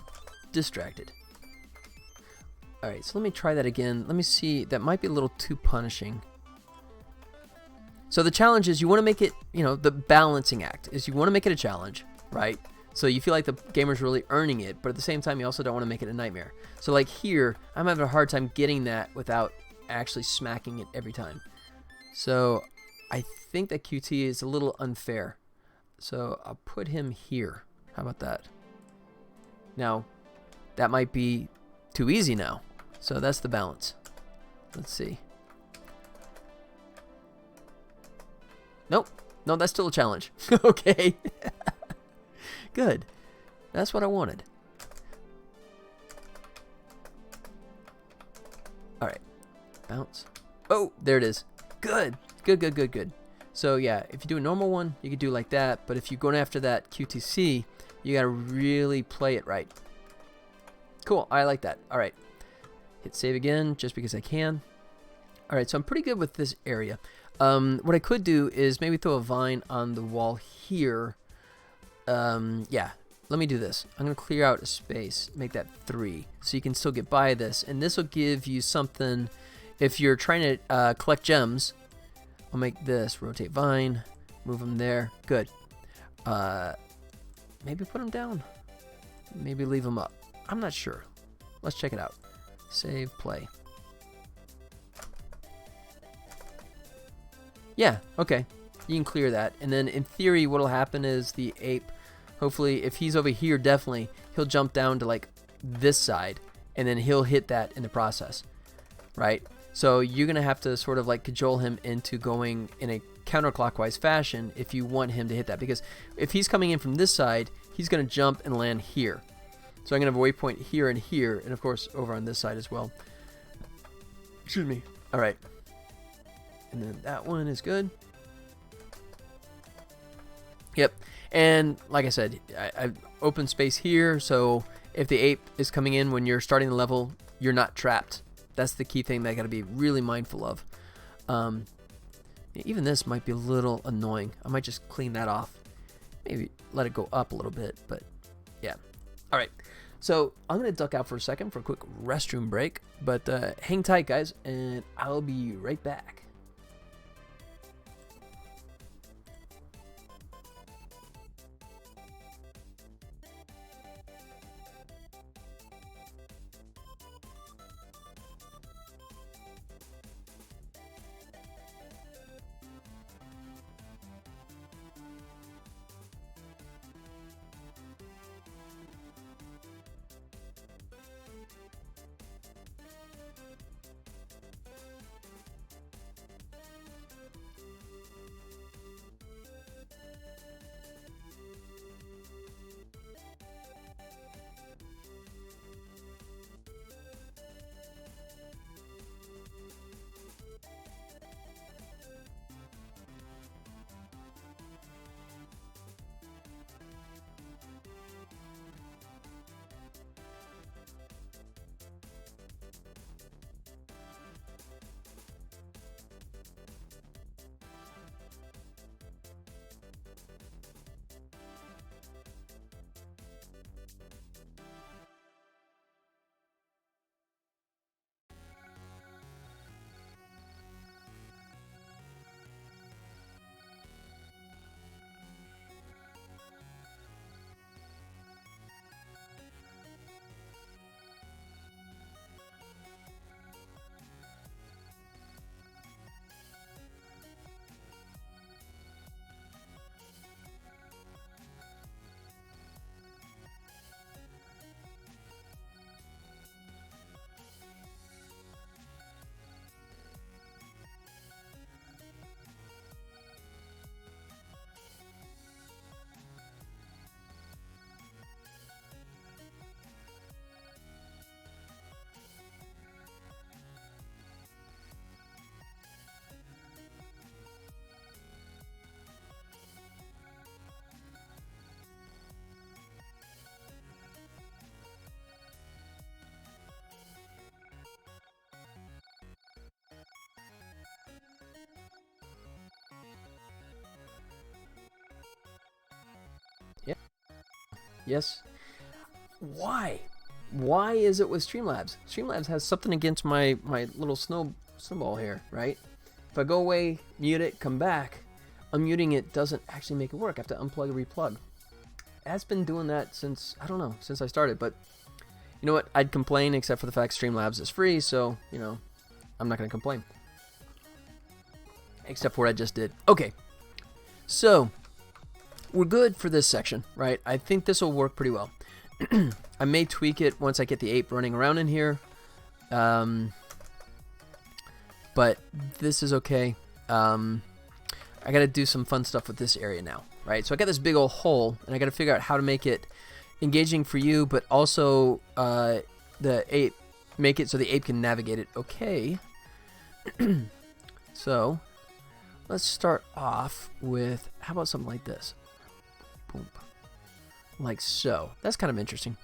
Distracted. Alright, so let me try that again. Let me see. That might be a little too punishing. So the challenge is you want to make it, you know, the balancing act is you want to make it a challenge, right? So you feel like the gamer's really earning it, but at the same time you also don't want to make it a nightmare. So like here, I'm having a hard time getting that without actually smacking it every time. So I think that QT is a little unfair. So I'll put him here. How about that? Now, that might be too easy now. So that's the balance. Let's see. Nope. No, that's still a challenge. Okay. Good. That's what I wanted. Alright. Bounce. Oh, there it is. Good. Good. So yeah, if you do a normal one, you could do like that. But if you're going after that QTC, you got to really play it right. Cool. I like that. Alright. Hit save again, just because I can. Alright, so I'm pretty good with this area. What I could do is maybe throw a vine on the wall here. Yeah, let me do this. I'm going to clear out a space, make that 3, so you can still get by this. And this will give you something, if you're trying to collect gems, I'll make this, rotate vine, move them there. Good. Maybe put them down. Maybe leave them up. I'm not sure. Let's check it out. Save, play. Yeah, okay. You can clear that. And then in theory, what'll happen is the ape, hopefully, if he's over here, definitely, he'll jump down to like this side, and then he'll hit that in the process, right? So you're going to have to sort of like cajole him into going in a counterclockwise fashion if you want him to hit that. Because if he's coming in from this side, he's going to jump and land here. So I'm going to have a waypoint here and here, and of course over on this side as well. Excuse me. All right. And then that one is good. Yep. And like I said, I open space here, so if the ape is coming in when you're starting the level, you're not trapped. That's the key thing that I got to be really mindful of. Even this might be a little annoying. I might just clean that off. Maybe let it go up a little bit, but yeah. All right. So I'm going to duck out for a second for a quick restroom break, but hang tight, guys, and I'll be right back. Yeah. Yes. Why? Why is it with Streamlabs? Streamlabs has something against my little snowball here, right? If I go away, mute it, come back, unmuting it doesn't actually make it work. I have to unplug and replug. It's been doing that since, I don't know, since I started, but you know what? I'd complain except for the fact Streamlabs is free, so, you know, I'm not going to complain. Except for what I just did. Okay. So, we're good for this section, right? I think this will work pretty well. I may tweak it once I get the ape running around in here. But this is okay. I got to do some fun stuff with this area now, right? So I got this big old hole, and I got to figure out how to make it engaging for you, but also the ape, make it so the ape can navigate it okay. So let's start off with, how about something like this? Boom. Like so. That's kind of interesting.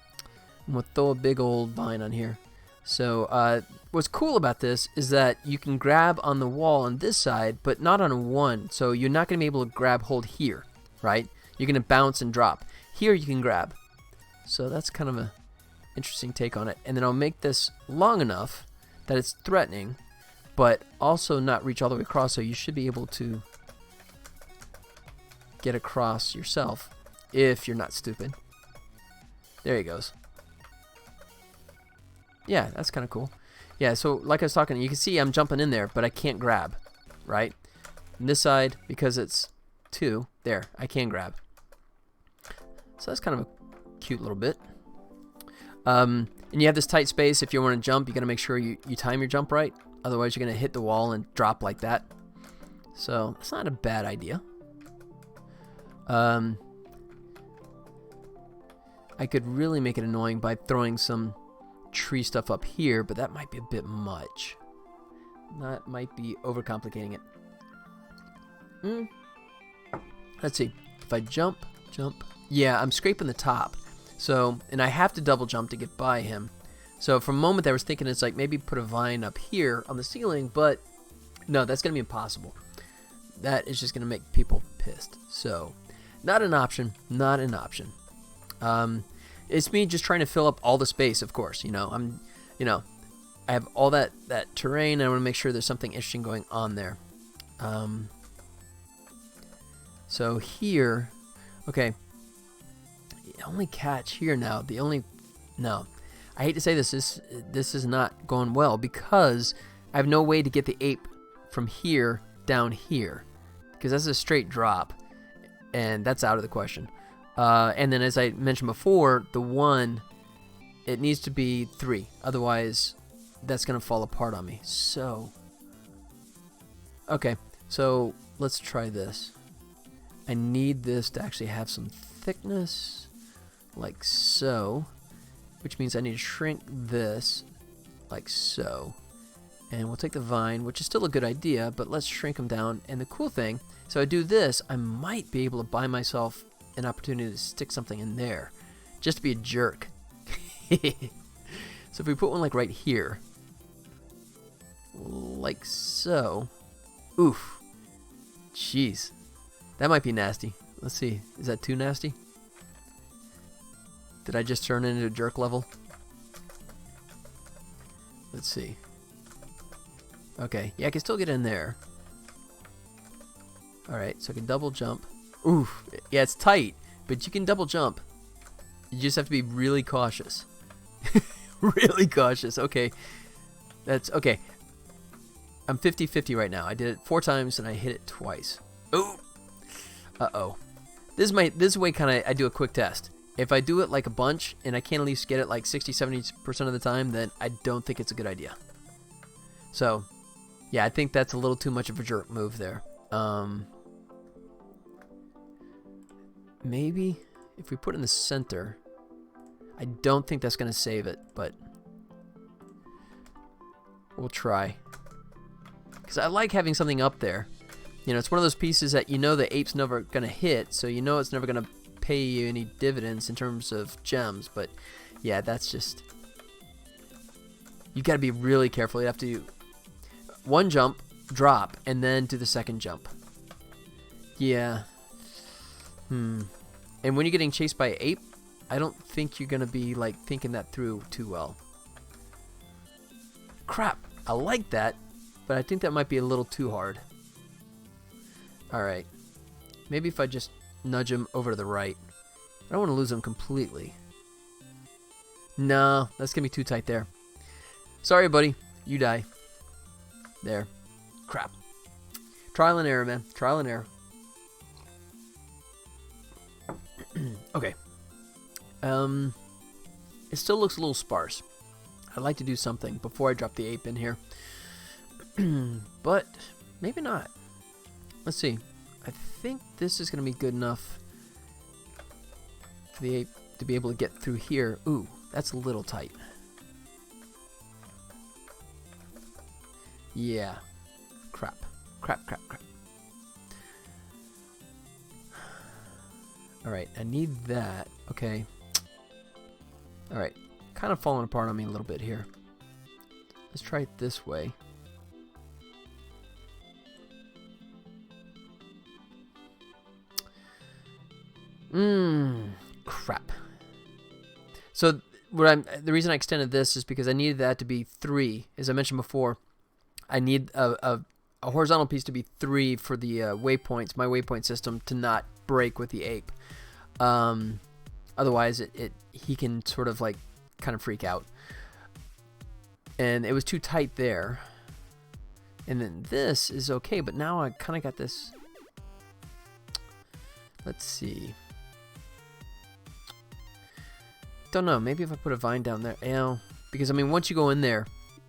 I'm going to throw a big old vine on here. So what's cool about this is that you can grab on the wall on this side, but not on one. So you're not going to be able to grab hold here, right? You're going to bounce and drop. Here you can grab. So that's kind of a interesting take on it. And then I'll make this long enough that it's threatening, but also not reach all the way across, so you should be able to get across yourself if you're not stupid. There he goes. Yeah, that's kind of cool. Yeah, so like I was talking, you can see I'm jumping in there, but I can't grab, right? And this side, because it's 2, there, I can grab. So that's kind of a cute little bit. And you have this tight space. If you want to jump, you got to make sure you time your jump right. Otherwise, you're going to hit the wall and drop like that. So it's not a bad idea. I could really make it annoying by throwing some tree stuff up here, but that might be a bit much. That might be overcomplicating it. Let's see. If I jump. Yeah, I'm scraping the top. So, and I have to double jump to get by him. So for a moment I was thinking it's like maybe put a vine up here on the ceiling, but no, that's going to be impossible. That is just going to make people pissed. So, not an option. Not an option. It's me just trying to fill up all the space, of course. I have all that terrain. I want to make sure there's something interesting going on there. So here, okay. The only catch here now, I hate to say this is not going well because I have no way to get the ape from here down here because that's a straight drop, and that's out of the question. And then, as I mentioned before, the 1, it needs to be 3, otherwise that's gonna fall apart on me. So, okay, so let's try this. I need this to actually have some thickness, like so, which means I need to shrink this, like so. And we'll take the vine, which is still a good idea, but let's shrink them down. And the cool thing, so I do this, I might be able to buy myself an opportunity to stick something in there, just to be a jerk. So if we put one like right here, like so, oof, jeez, that might be nasty. Let's see, is that too nasty? Did I just turn it into a jerk level? Let's see. Okay, yeah, I can still get in there. Alright, so I can double jump. Oof, yeah, it's tight, but you can double jump. You just have to be really cautious. Really cautious, okay. That's, okay. I'm 50-50 right now. I did it 4 times and I hit it twice. Ooh! Uh-oh. This is the way kind of I do a quick test. If I do it like a bunch and I can't at least get it like 60-70% of the time, then I don't think it's a good idea. So, yeah, I think that's a little too much of a jerk move there. Maybe if we put it in the center, I don't think that's going to save it, but we'll try. Because I like having something up there. You know, it's one of those pieces that you know the ape's never going to hit, so you know it's never going to pay you any dividends in terms of gems, but yeah, that's just, you got to be really careful. You have to do 1 jump, drop, and then do the 2nd jump. Yeah. And when you're getting chased by an ape, I don't think you're gonna be like thinking that through too well. Crap, I like that, but I think that might be a little too hard. Alright, maybe if I just nudge him over to the right. I don't want to lose him completely. No, that's gonna be too tight there. Sorry, buddy, you die. There. Crap. Trial and error, man. Trial and error. Okay. It still looks a little sparse. I'd like to do something before I drop the ape in here. But maybe not. Let's see. I think this is going to be good enough for the ape to be able to get through here. Ooh, that's a little tight. Yeah. Crap. Crap. Alright, I need that. Okay. Alright. Kind of falling apart on me a little bit here. Let's try it this way. Crap. So the reason I extended this is because I needed that to be 3. As I mentioned before, I need a horizontal piece to be 3 for the waypoints, my waypoint system, to not break with the ape. Otherwise, he can sort of like kind of freak out. And it was too tight there. And then this is okay, but now I kind of got this. Let's see. Don't know. Maybe if I put a vine down there, you know, because I mean, once you go in there,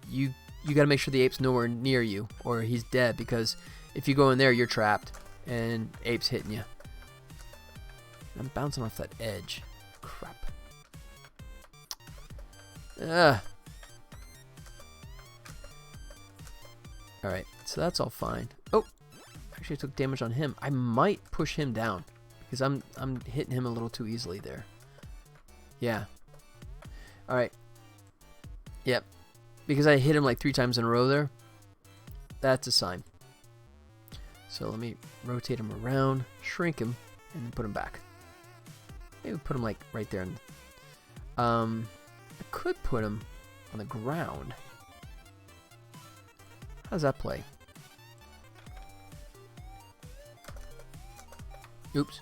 you got to make sure the ape's nowhere near you, or he's dead. Because if you go in there, you're trapped, and ape's hitting you. I'm bouncing off that edge. Crap. Ugh. Alright, so that's all fine. Oh, actually I took damage on him. I might push him down because I'm hitting him a little too easily there. Yeah. Alright. Yep. Because I hit him like 3 times in a row there. That's a sign. So let me rotate him around, shrink him, and then put him back. Maybe put him like right there. I could put him on the ground. How does that play? Oops.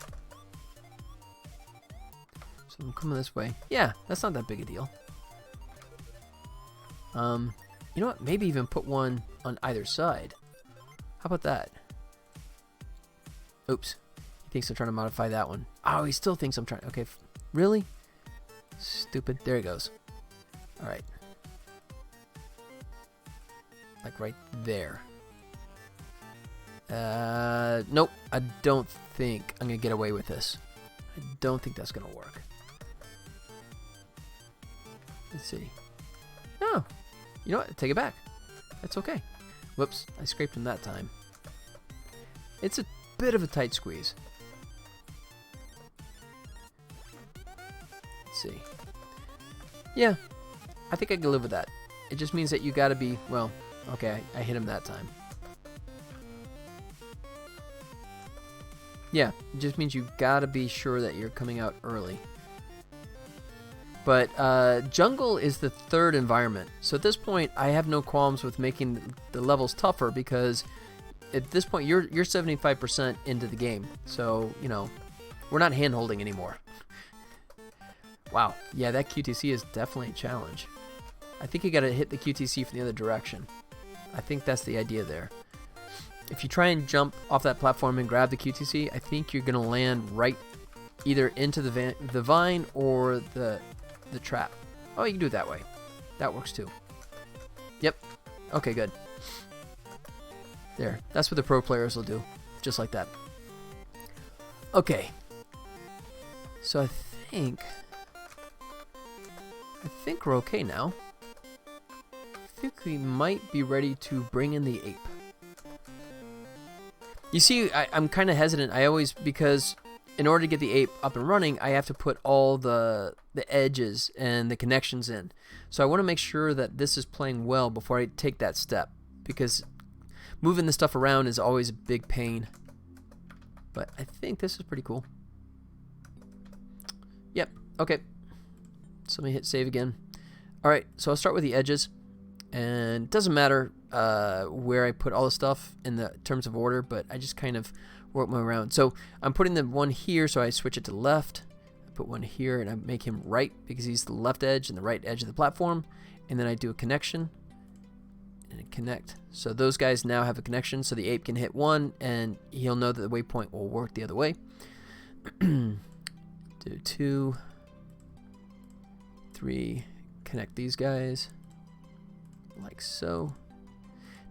So I'm coming this way. Yeah, that's not that big a deal. You know what? Maybe even put one on either side. How about that? Oops. He thinks I'm trying to modify that one. Oh, he still thinks I'm trying. Okay, really? Stupid. There he goes. All right. Like right there. Nope. I don't think I'm gonna get away with this. I don't think that's gonna work. Let's see. No. You know what? Take it back. That's okay. Whoops. I scraped him that time. It's a bit of a tight squeeze. Let's see. Yeah. I think I can live with that. It just means that you gotta be, well, okay, I hit him that time. Yeah, it just means you gotta be sure that you're coming out early. But jungle is the 3rd environment. So at this point, I have no qualms with making the levels tougher because at this point, you're 75% into the game. So, you know, we're not hand-holding anymore. Wow, yeah, that QTC is definitely a challenge. I think you gotta hit the QTC from the other direction. I think that's the idea there. If you try and jump off that platform and grab the QTC, I think you're gonna land right either into the vine or the trap. Oh, you can do it that way. That works too. Yep. Okay, good. There. That's what the pro players will do. Just like that. Okay. So I think we're okay now. I think we might be ready to bring in the ape. You see, I'm kind of hesitant. Because in order to get the ape up and running, I have to put all the edges and the connections in. So I want to make sure that this is playing well before I take that step, because moving the stuff around is always a big pain. But I think this is pretty cool. Yep, okay. So let me hit save again. Alright, so I'll start with the edges. And it doesn't matter where I put all the stuff in the terms of order, but I just kind of work my way around. So I'm putting the one here, so I switch it to left. I put one here, and I make him right because he's the left edge and the right edge of the platform. And then I do a connection and connect. So those guys now have a connection, so the ape can hit one, and he'll know that the waypoint will work the other way. Do 2, 3, connect these guys. Like so.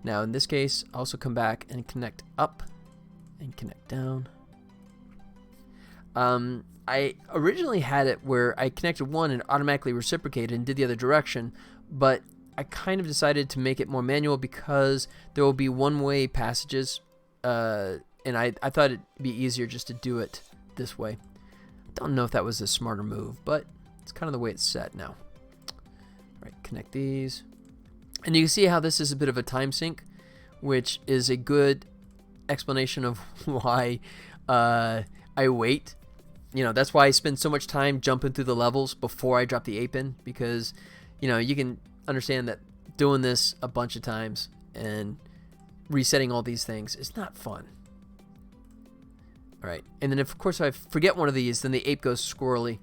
Now in this case, also come back and connect up and connect down. I originally had it where I connected one and automatically reciprocated and did the other direction, but I kind of decided to make it more manual because there will be one-way passages, and I thought it'd be easier just to do it this way. Don't know if that was a smarter move, but it's kind of the way it's set now. All right, connect these. And you can see how this is a bit of a time sink, which is a good explanation of why I wait. You know, that's why I spend so much time jumping through the levels before I drop the ape in, because, you know, you can understand that doing this a bunch of times and resetting all these things is not fun. All right, and then of course I forget one of these, then the ape goes squirrely.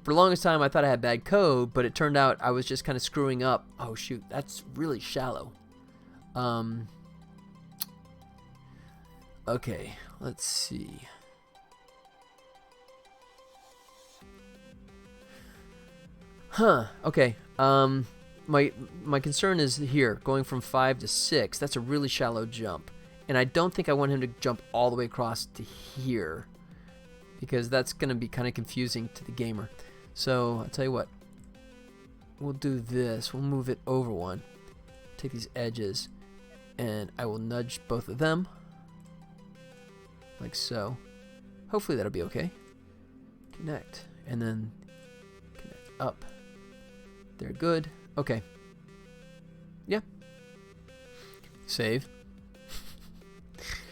For the longest time, I thought I had bad code, but it turned out I was just kind of screwing up. Oh, shoot, that's really shallow. Okay, let's see. Okay. My concern is here, going from 5 to 6. That's a really shallow jump. And I don't think I want him to jump all the way across to here, because that's going to be kind of confusing to the gamer. So, I'll tell you what. We'll do this. We'll move it over one. Take these edges, and I will nudge both of them. Like so. Hopefully that'll be okay. Connect. And then connect up. They're good. Okay. Yeah. Save.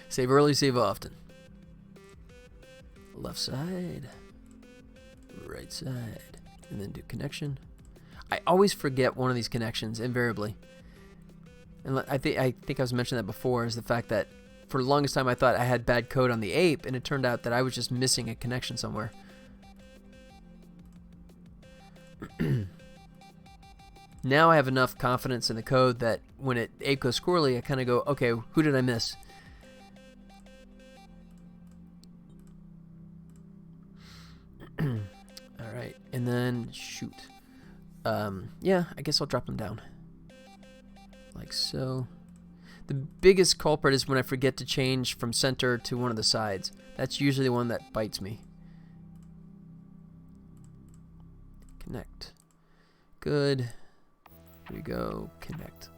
Save early, save often. Left side. Right side. And then do connection. I always forget one of these connections, invariably. And I think I was mentioning that before, is the fact that for the longest time I thought I had bad code on the ape, and it turned out that I was just missing a connection somewhere. Now I have enough confidence in the code that when ape goes squirrely, I kind of go, okay, who did I miss? Alright, and then shoot. Yeah, I guess I'll drop them down. Like so. The biggest culprit is when I forget to change from center to one of the sides. That's usually the one that bites me. Connect. Good. Here we go. Connect.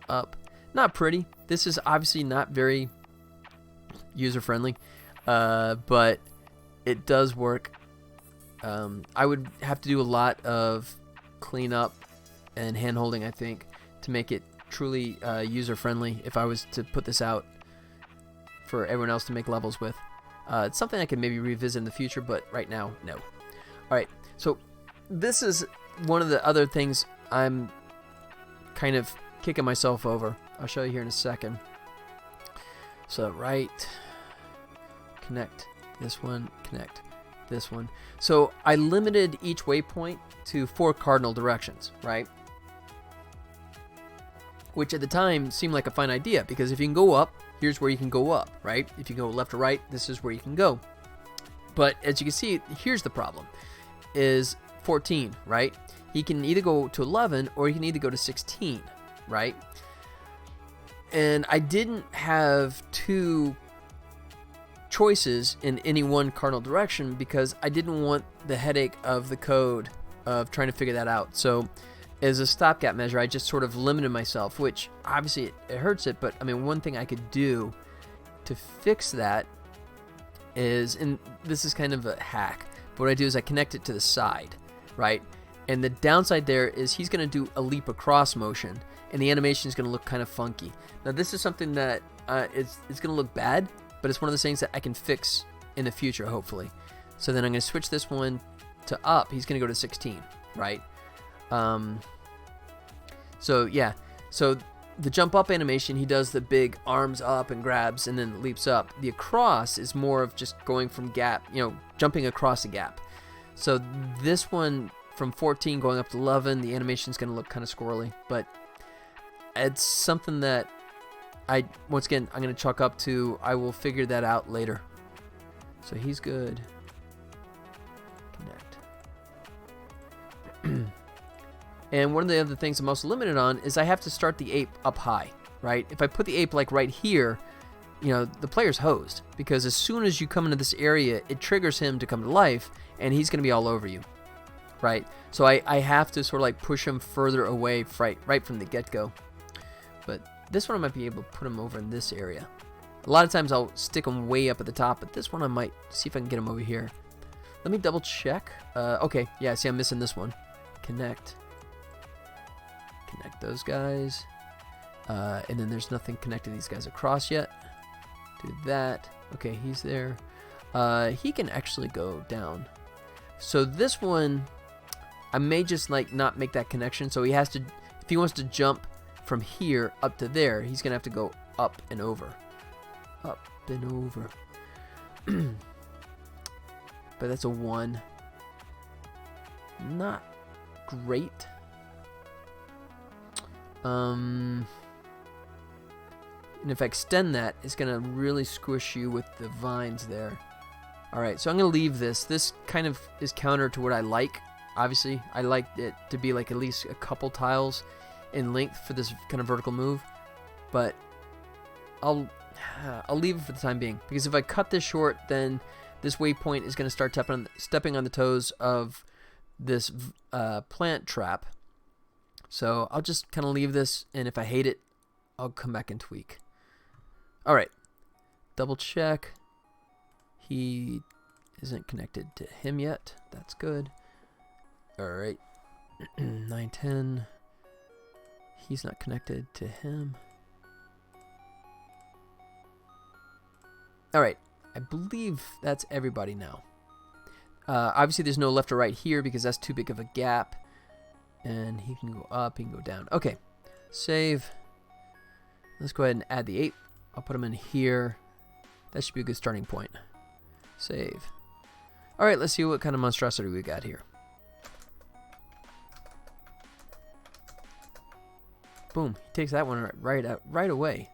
Up. Not pretty. This is obviously not very user-friendly, but it does work. I would have to do a lot of cleanup and hand-holding, I think, to make it truly user-friendly if I was to put this out for everyone else to make levels with. It's something I could maybe revisit in the future, but right now, no. Alright, so this is one of the other things I'm kind of kicking myself over. I'll show you here in a second. So right, connect this one, connect this one. So I limited each waypoint to 4 cardinal directions, right? Which at the time seemed like a fine idea, because if you can go up, here's where you can go up, right? If you go left or right, this is where you can go. But as you can see, here's the problem, is 14, right? He can either go to 11 or he can either go to 16, right? And I didn't have 2 choices in any one cardinal direction because I didn't want the headache of the code of trying to figure that out. So as a stopgap measure, I just sort of limited myself, which obviously it hurts it, but I mean, one thing I could do to fix that is, and this is kind of a hack, but what I do is I connect it to the side, right? And the downside there is he's going to do a leap across motion, and the animation is going to look kind of funky. Now this is something that it's going to look bad, but it's one of those things that I can fix in the future, hopefully. So then I'm going to switch this one to up. He's going to go to 16, right? So yeah, so the jump up animation, he does the big arms up and grabs and then leaps up. The across is more of just going from gap, you know, jumping across a gap. So this one from 14 going up to 11, the animation is going to look kind of squirrely, but it's something that once again, I'm going to chalk up to, I will figure that out later. So he's good. Connect. And one of the other things I'm also limited on is I have to start the ape up high, right? If I put the ape like right here, you know, the player's hosed, because as soon as you come into this area, it triggers him to come to life, and he's going to be all over you, right? So I have to sort of like push him further away right from the get-go. But this one I might be able to put him over in this area. A lot of times I'll stick him way up at the top, but this one I might see if I can get him over here. Let me double check. Okay, yeah, see I'm missing this one. Connect. Connect those guys. And then there's nothing connecting these guys across yet. Do that. Okay, he's there. He can actually go down. So this one, I may just like not make that connection. So he has to, if he wants to jump from here up to there, he's gonna have to go up and over. Up and over. But that's a 1. Not great. And if I extend that, it's going to really squish you with the vines there. Alright, so I'm going to leave this. This kind of is counter to what I like. Obviously, I like it to be like at least a couple tiles in length for this kind of vertical move. But I'll leave it for the time being. Because if I cut this short, then this waypoint is going to start stepping on the toes of this plant trap. So I'll just kind of leave this, and if I hate it, I'll come back and tweak. Alright, double check. He isn't connected to him yet. That's good. Alright, 9, 10. He's not connected to him. Alright, I believe that's everybody now. Obviously there's no left or right here because that's too big of a gap. And he can go up, he can go down. Okay, save. Let's go ahead and add the 8. I'll put him in here. That should be a good starting point. Save. Alright, let's see what kind of monstrosity we got here. Boom, he takes that one right away.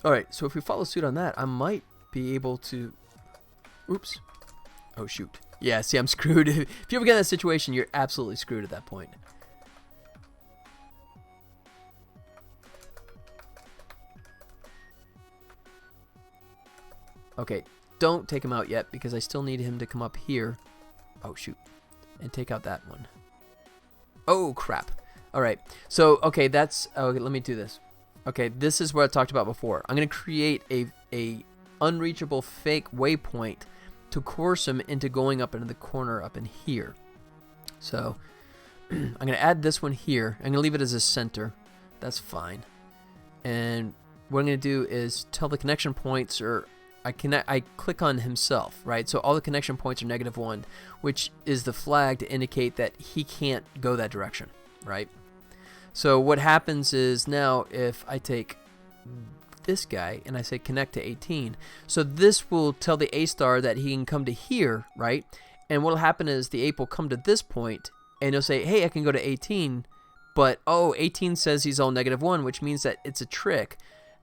Alright, so if we follow suit on that, I might be able to... Oops. Oh, shoot. Yeah, see, I'm screwed. If you ever get in that situation, you're absolutely screwed at that point. Okay, don't take him out yet because I still need him to come up here. Oh, shoot. And take out that one. Oh, crap. Alright, so, okay, that's... Okay, let me do this. Okay, this is what I talked about before. I'm going to create a unreachable fake waypoint to coerce him into going up into the corner up in here. So, I'm going to add this one here. I'm going to leave it as a center. That's fine. And what I'm going to do is tell the connection points, or I click on himself, right? So all the connection points are -1, which is the flag to indicate that he can't go that direction, right? So what happens is now if I take this guy and I say connect to 18, so this will tell the A star that he can come to here, right? And what will happen is the ape will come to this point and he'll say, hey, I can go to 18, but oh, 18 says he's all -1, which means that it's a trick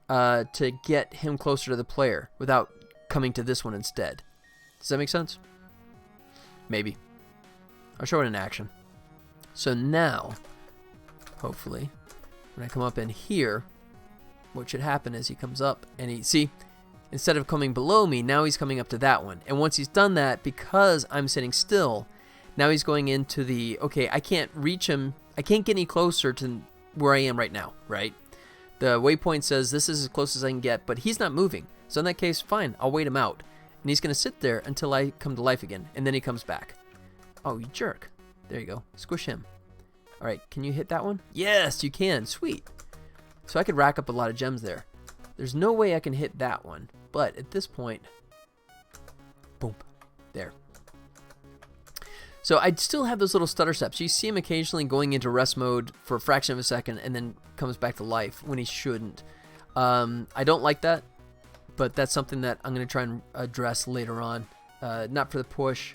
to get him closer to the player without coming to this one instead. Does that make sense? Maybe. I'll show it in action. So now, hopefully, when I come up in here, what should happen is he comes up and see, instead of coming below me, now he's coming up to that one. And once he's done that, because I'm sitting still, now he's going into the, okay, I can't reach him, I can't get any closer to where I am right now, right? The waypoint says this is as close as I can get, but he's not moving. So in that case, fine, I'll wait him out. And he's going to sit there until I come to life again, and then he comes back. Oh, you jerk. There you go. Squish him. All right, can you hit that one? Yes, you can. Sweet. So I could rack up a lot of gems there. There's no way I can hit that one, but at this point, boom, there. So I'd still have those little stutter steps. You see him occasionally going into rest mode for a fraction of a second and then comes back to life when he shouldn't. I don't like that, but that's something that I'm going to try and address later on. Not for the push,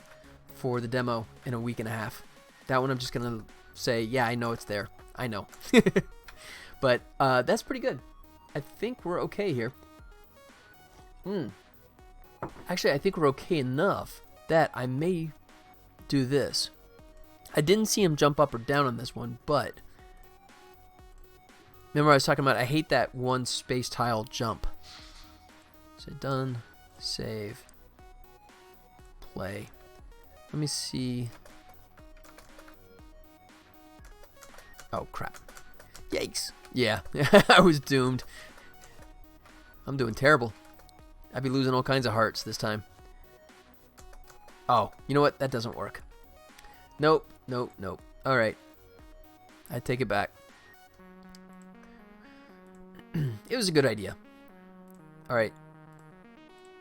for the demo in a week and a half. That one I'm just going to say, yeah, I know it's there. I know. But that's pretty good. I think we're okay here. Actually, I think we're okay enough that I may do this. I didn't see him jump up or down on this one, but remember I was talking about I hate that one space tile jump. So done, save, play. Let me see. Oh crap. Yikes. Yeah, I was doomed. I'm doing terrible. I'd be losing all kinds of hearts this time. Oh, you know what? That doesn't work. Nope, nope, nope. Alright. I take it back. It was a good idea. Alright.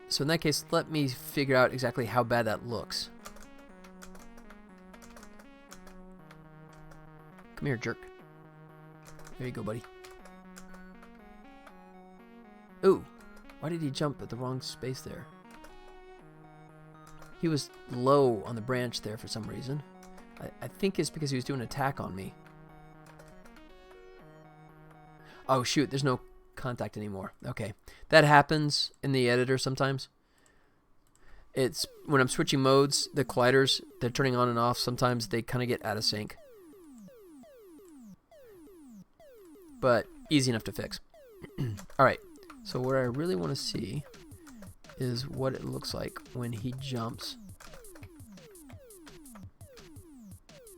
So in that case, let me figure out exactly how bad that looks. Come here, jerk. There you go, buddy. Ooh, why did he jump at the wrong space there? He was low on the branch there for some reason. I think it's because he was doing an attack on me. Oh shoot, there's no contact anymore. Okay, that happens in the editor sometimes. It's when I'm switching modes, the colliders, they're turning on and off. Sometimes they kind of get out of sync. But easy enough to fix. Alright, so what I really want to see is what it looks like when he jumps.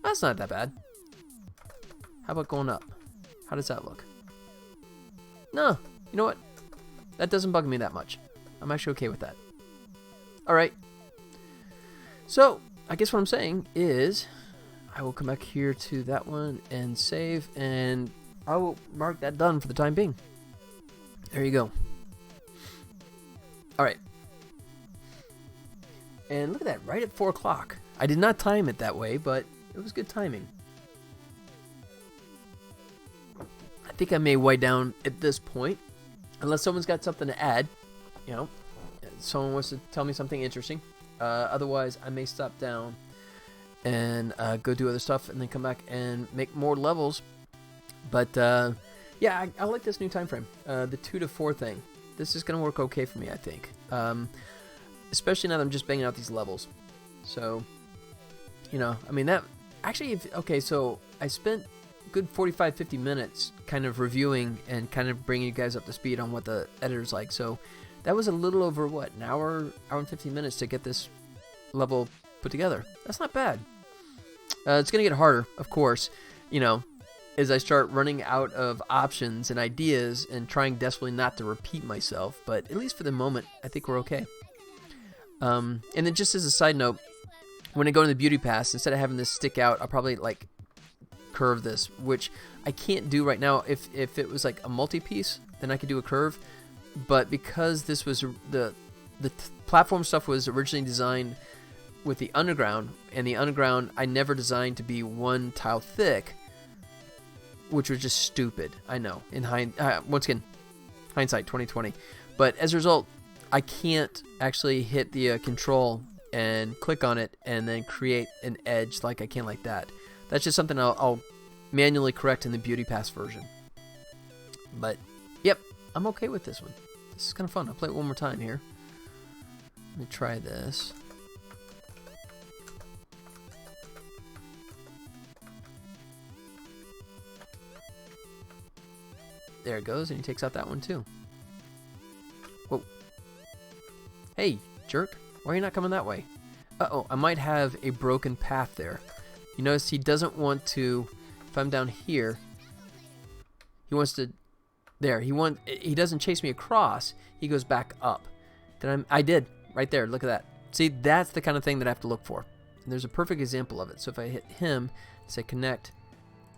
That's not that bad. How about going up? How does that look? No, you know what? That doesn't bug me that much. I'm actually okay with that. Alright. So, I guess what I'm saying is I will come back here to that one and save, and I will mark that done for the time being. There you go. Alright. And look at that, right at 4 o'clock. I did not time it that way, but it was good timing. I think I may wind down at this point, unless someone's got something to add. You know, someone wants to tell me something interesting. Otherwise, I may stop down and go do other stuff, and then come back and make more levels. But yeah, I like this new time frame, the 2 to 4 thing. This is gonna work okay for me, I think. Especially now that I'm just banging out these levels. So, you know, I mean that actually. Okay, so I spent good 45-50 minutes kind of reviewing and kind of bringing you guys up to speed on what the editor's like. So that was a little over what, an hour and 15 minutes to get this level put together. That's not bad. It's gonna get harder, of course, you know, as I start running out of options and ideas and trying desperately not to repeat myself. But at least for the moment, I think we're okay. And then just as a side note, when I go to the beauty pass, instead of having this stick out, I'll probably like curve this, which I can't do right now. If it was like a multi-piece, then I could do a curve. But because this was the platform stuff was originally designed with the underground, and the underground I never designed to be 1 tile thick, which was just stupid. I know. Once again, hindsight 2020. But as a result, I can't actually hit the control and click on it and then create an edge like I can like that. That's just something I'll manually correct in the Beauty Pass version. But, yep, I'm okay with this one. This is kind of fun. I'll play it one more time here. Let me try this. There it goes, and he takes out that one too. Whoa. Hey, jerk. Why are you not coming that way? Uh-oh, I might have a broken path there. You notice he doesn't want to, if I'm down here, he wants to, there, he doesn't chase me across, he goes back up. Then I did, right there, look at that. See, that's the kind of thing that I have to look for. And there's a perfect example of it. So if I hit him, say connect,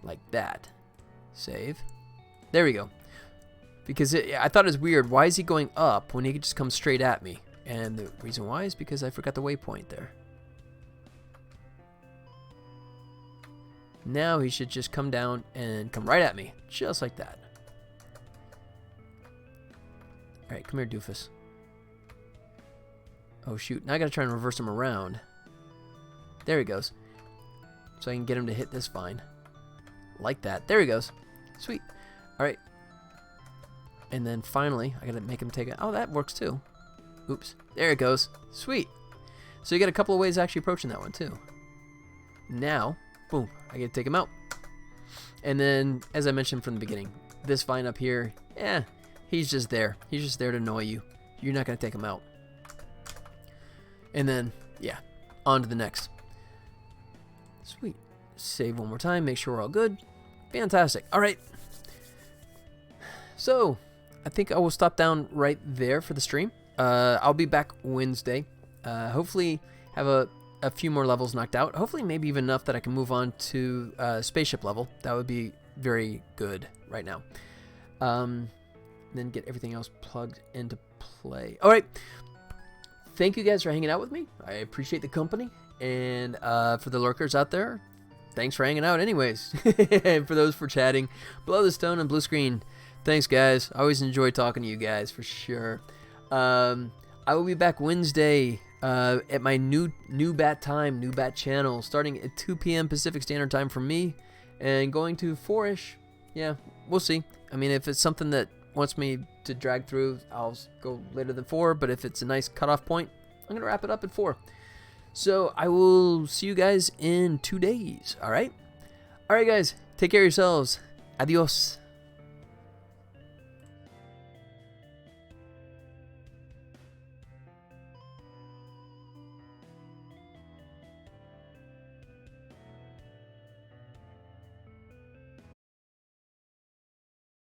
like that, save, there we go. Because I thought it was weird, why is he going up when he could just come straight at me? And the reason why is because I forgot the waypoint there. Now he should just come down and come right at me, just like that. Alright, come here, doofus. Oh shoot, now I gotta try and reverse him around. There he goes. So I can get him to hit this vine. Like that. There he goes. Sweet. Alright. And then finally, I gotta make him take it. Oh, that works too. Oops. There it goes. Sweet. So you got a couple of ways of actually approaching that one too. Now, boom, I get to take him out. And then, as I mentioned from the beginning, this vine up here, he's just there. He's just there to annoy you. You're not going to take him out. And then, yeah, on to the next. Sweet. Save one more time, make sure we're all good. Fantastic. All right. So, I think I will stop down right there for the stream. I'll be back Wednesday. Hopefully have a few more levels knocked out. Hopefully maybe even enough that I can move on to spaceship level. That would be very good right now. Then get everything else plugged into play. All right. Thank you guys for hanging out with me. I appreciate the company. And for the lurkers out there, thanks for hanging out anyways. And for those for chatting, below the stone and blue screen, thanks guys. I always enjoy talking to you guys for sure. I will be back Wednesday at my new bat time, new bat channel, starting at 2 p.m. Pacific Standard Time for me, and going to 4-ish. Yeah, we'll see. I mean, if it's something that wants me to drag through, I'll go later than 4. But if it's a nice cutoff point, I'm going to wrap it up at 4. So I will see you guys in 2 days. All right? All right, guys. Take care of yourselves. Adios.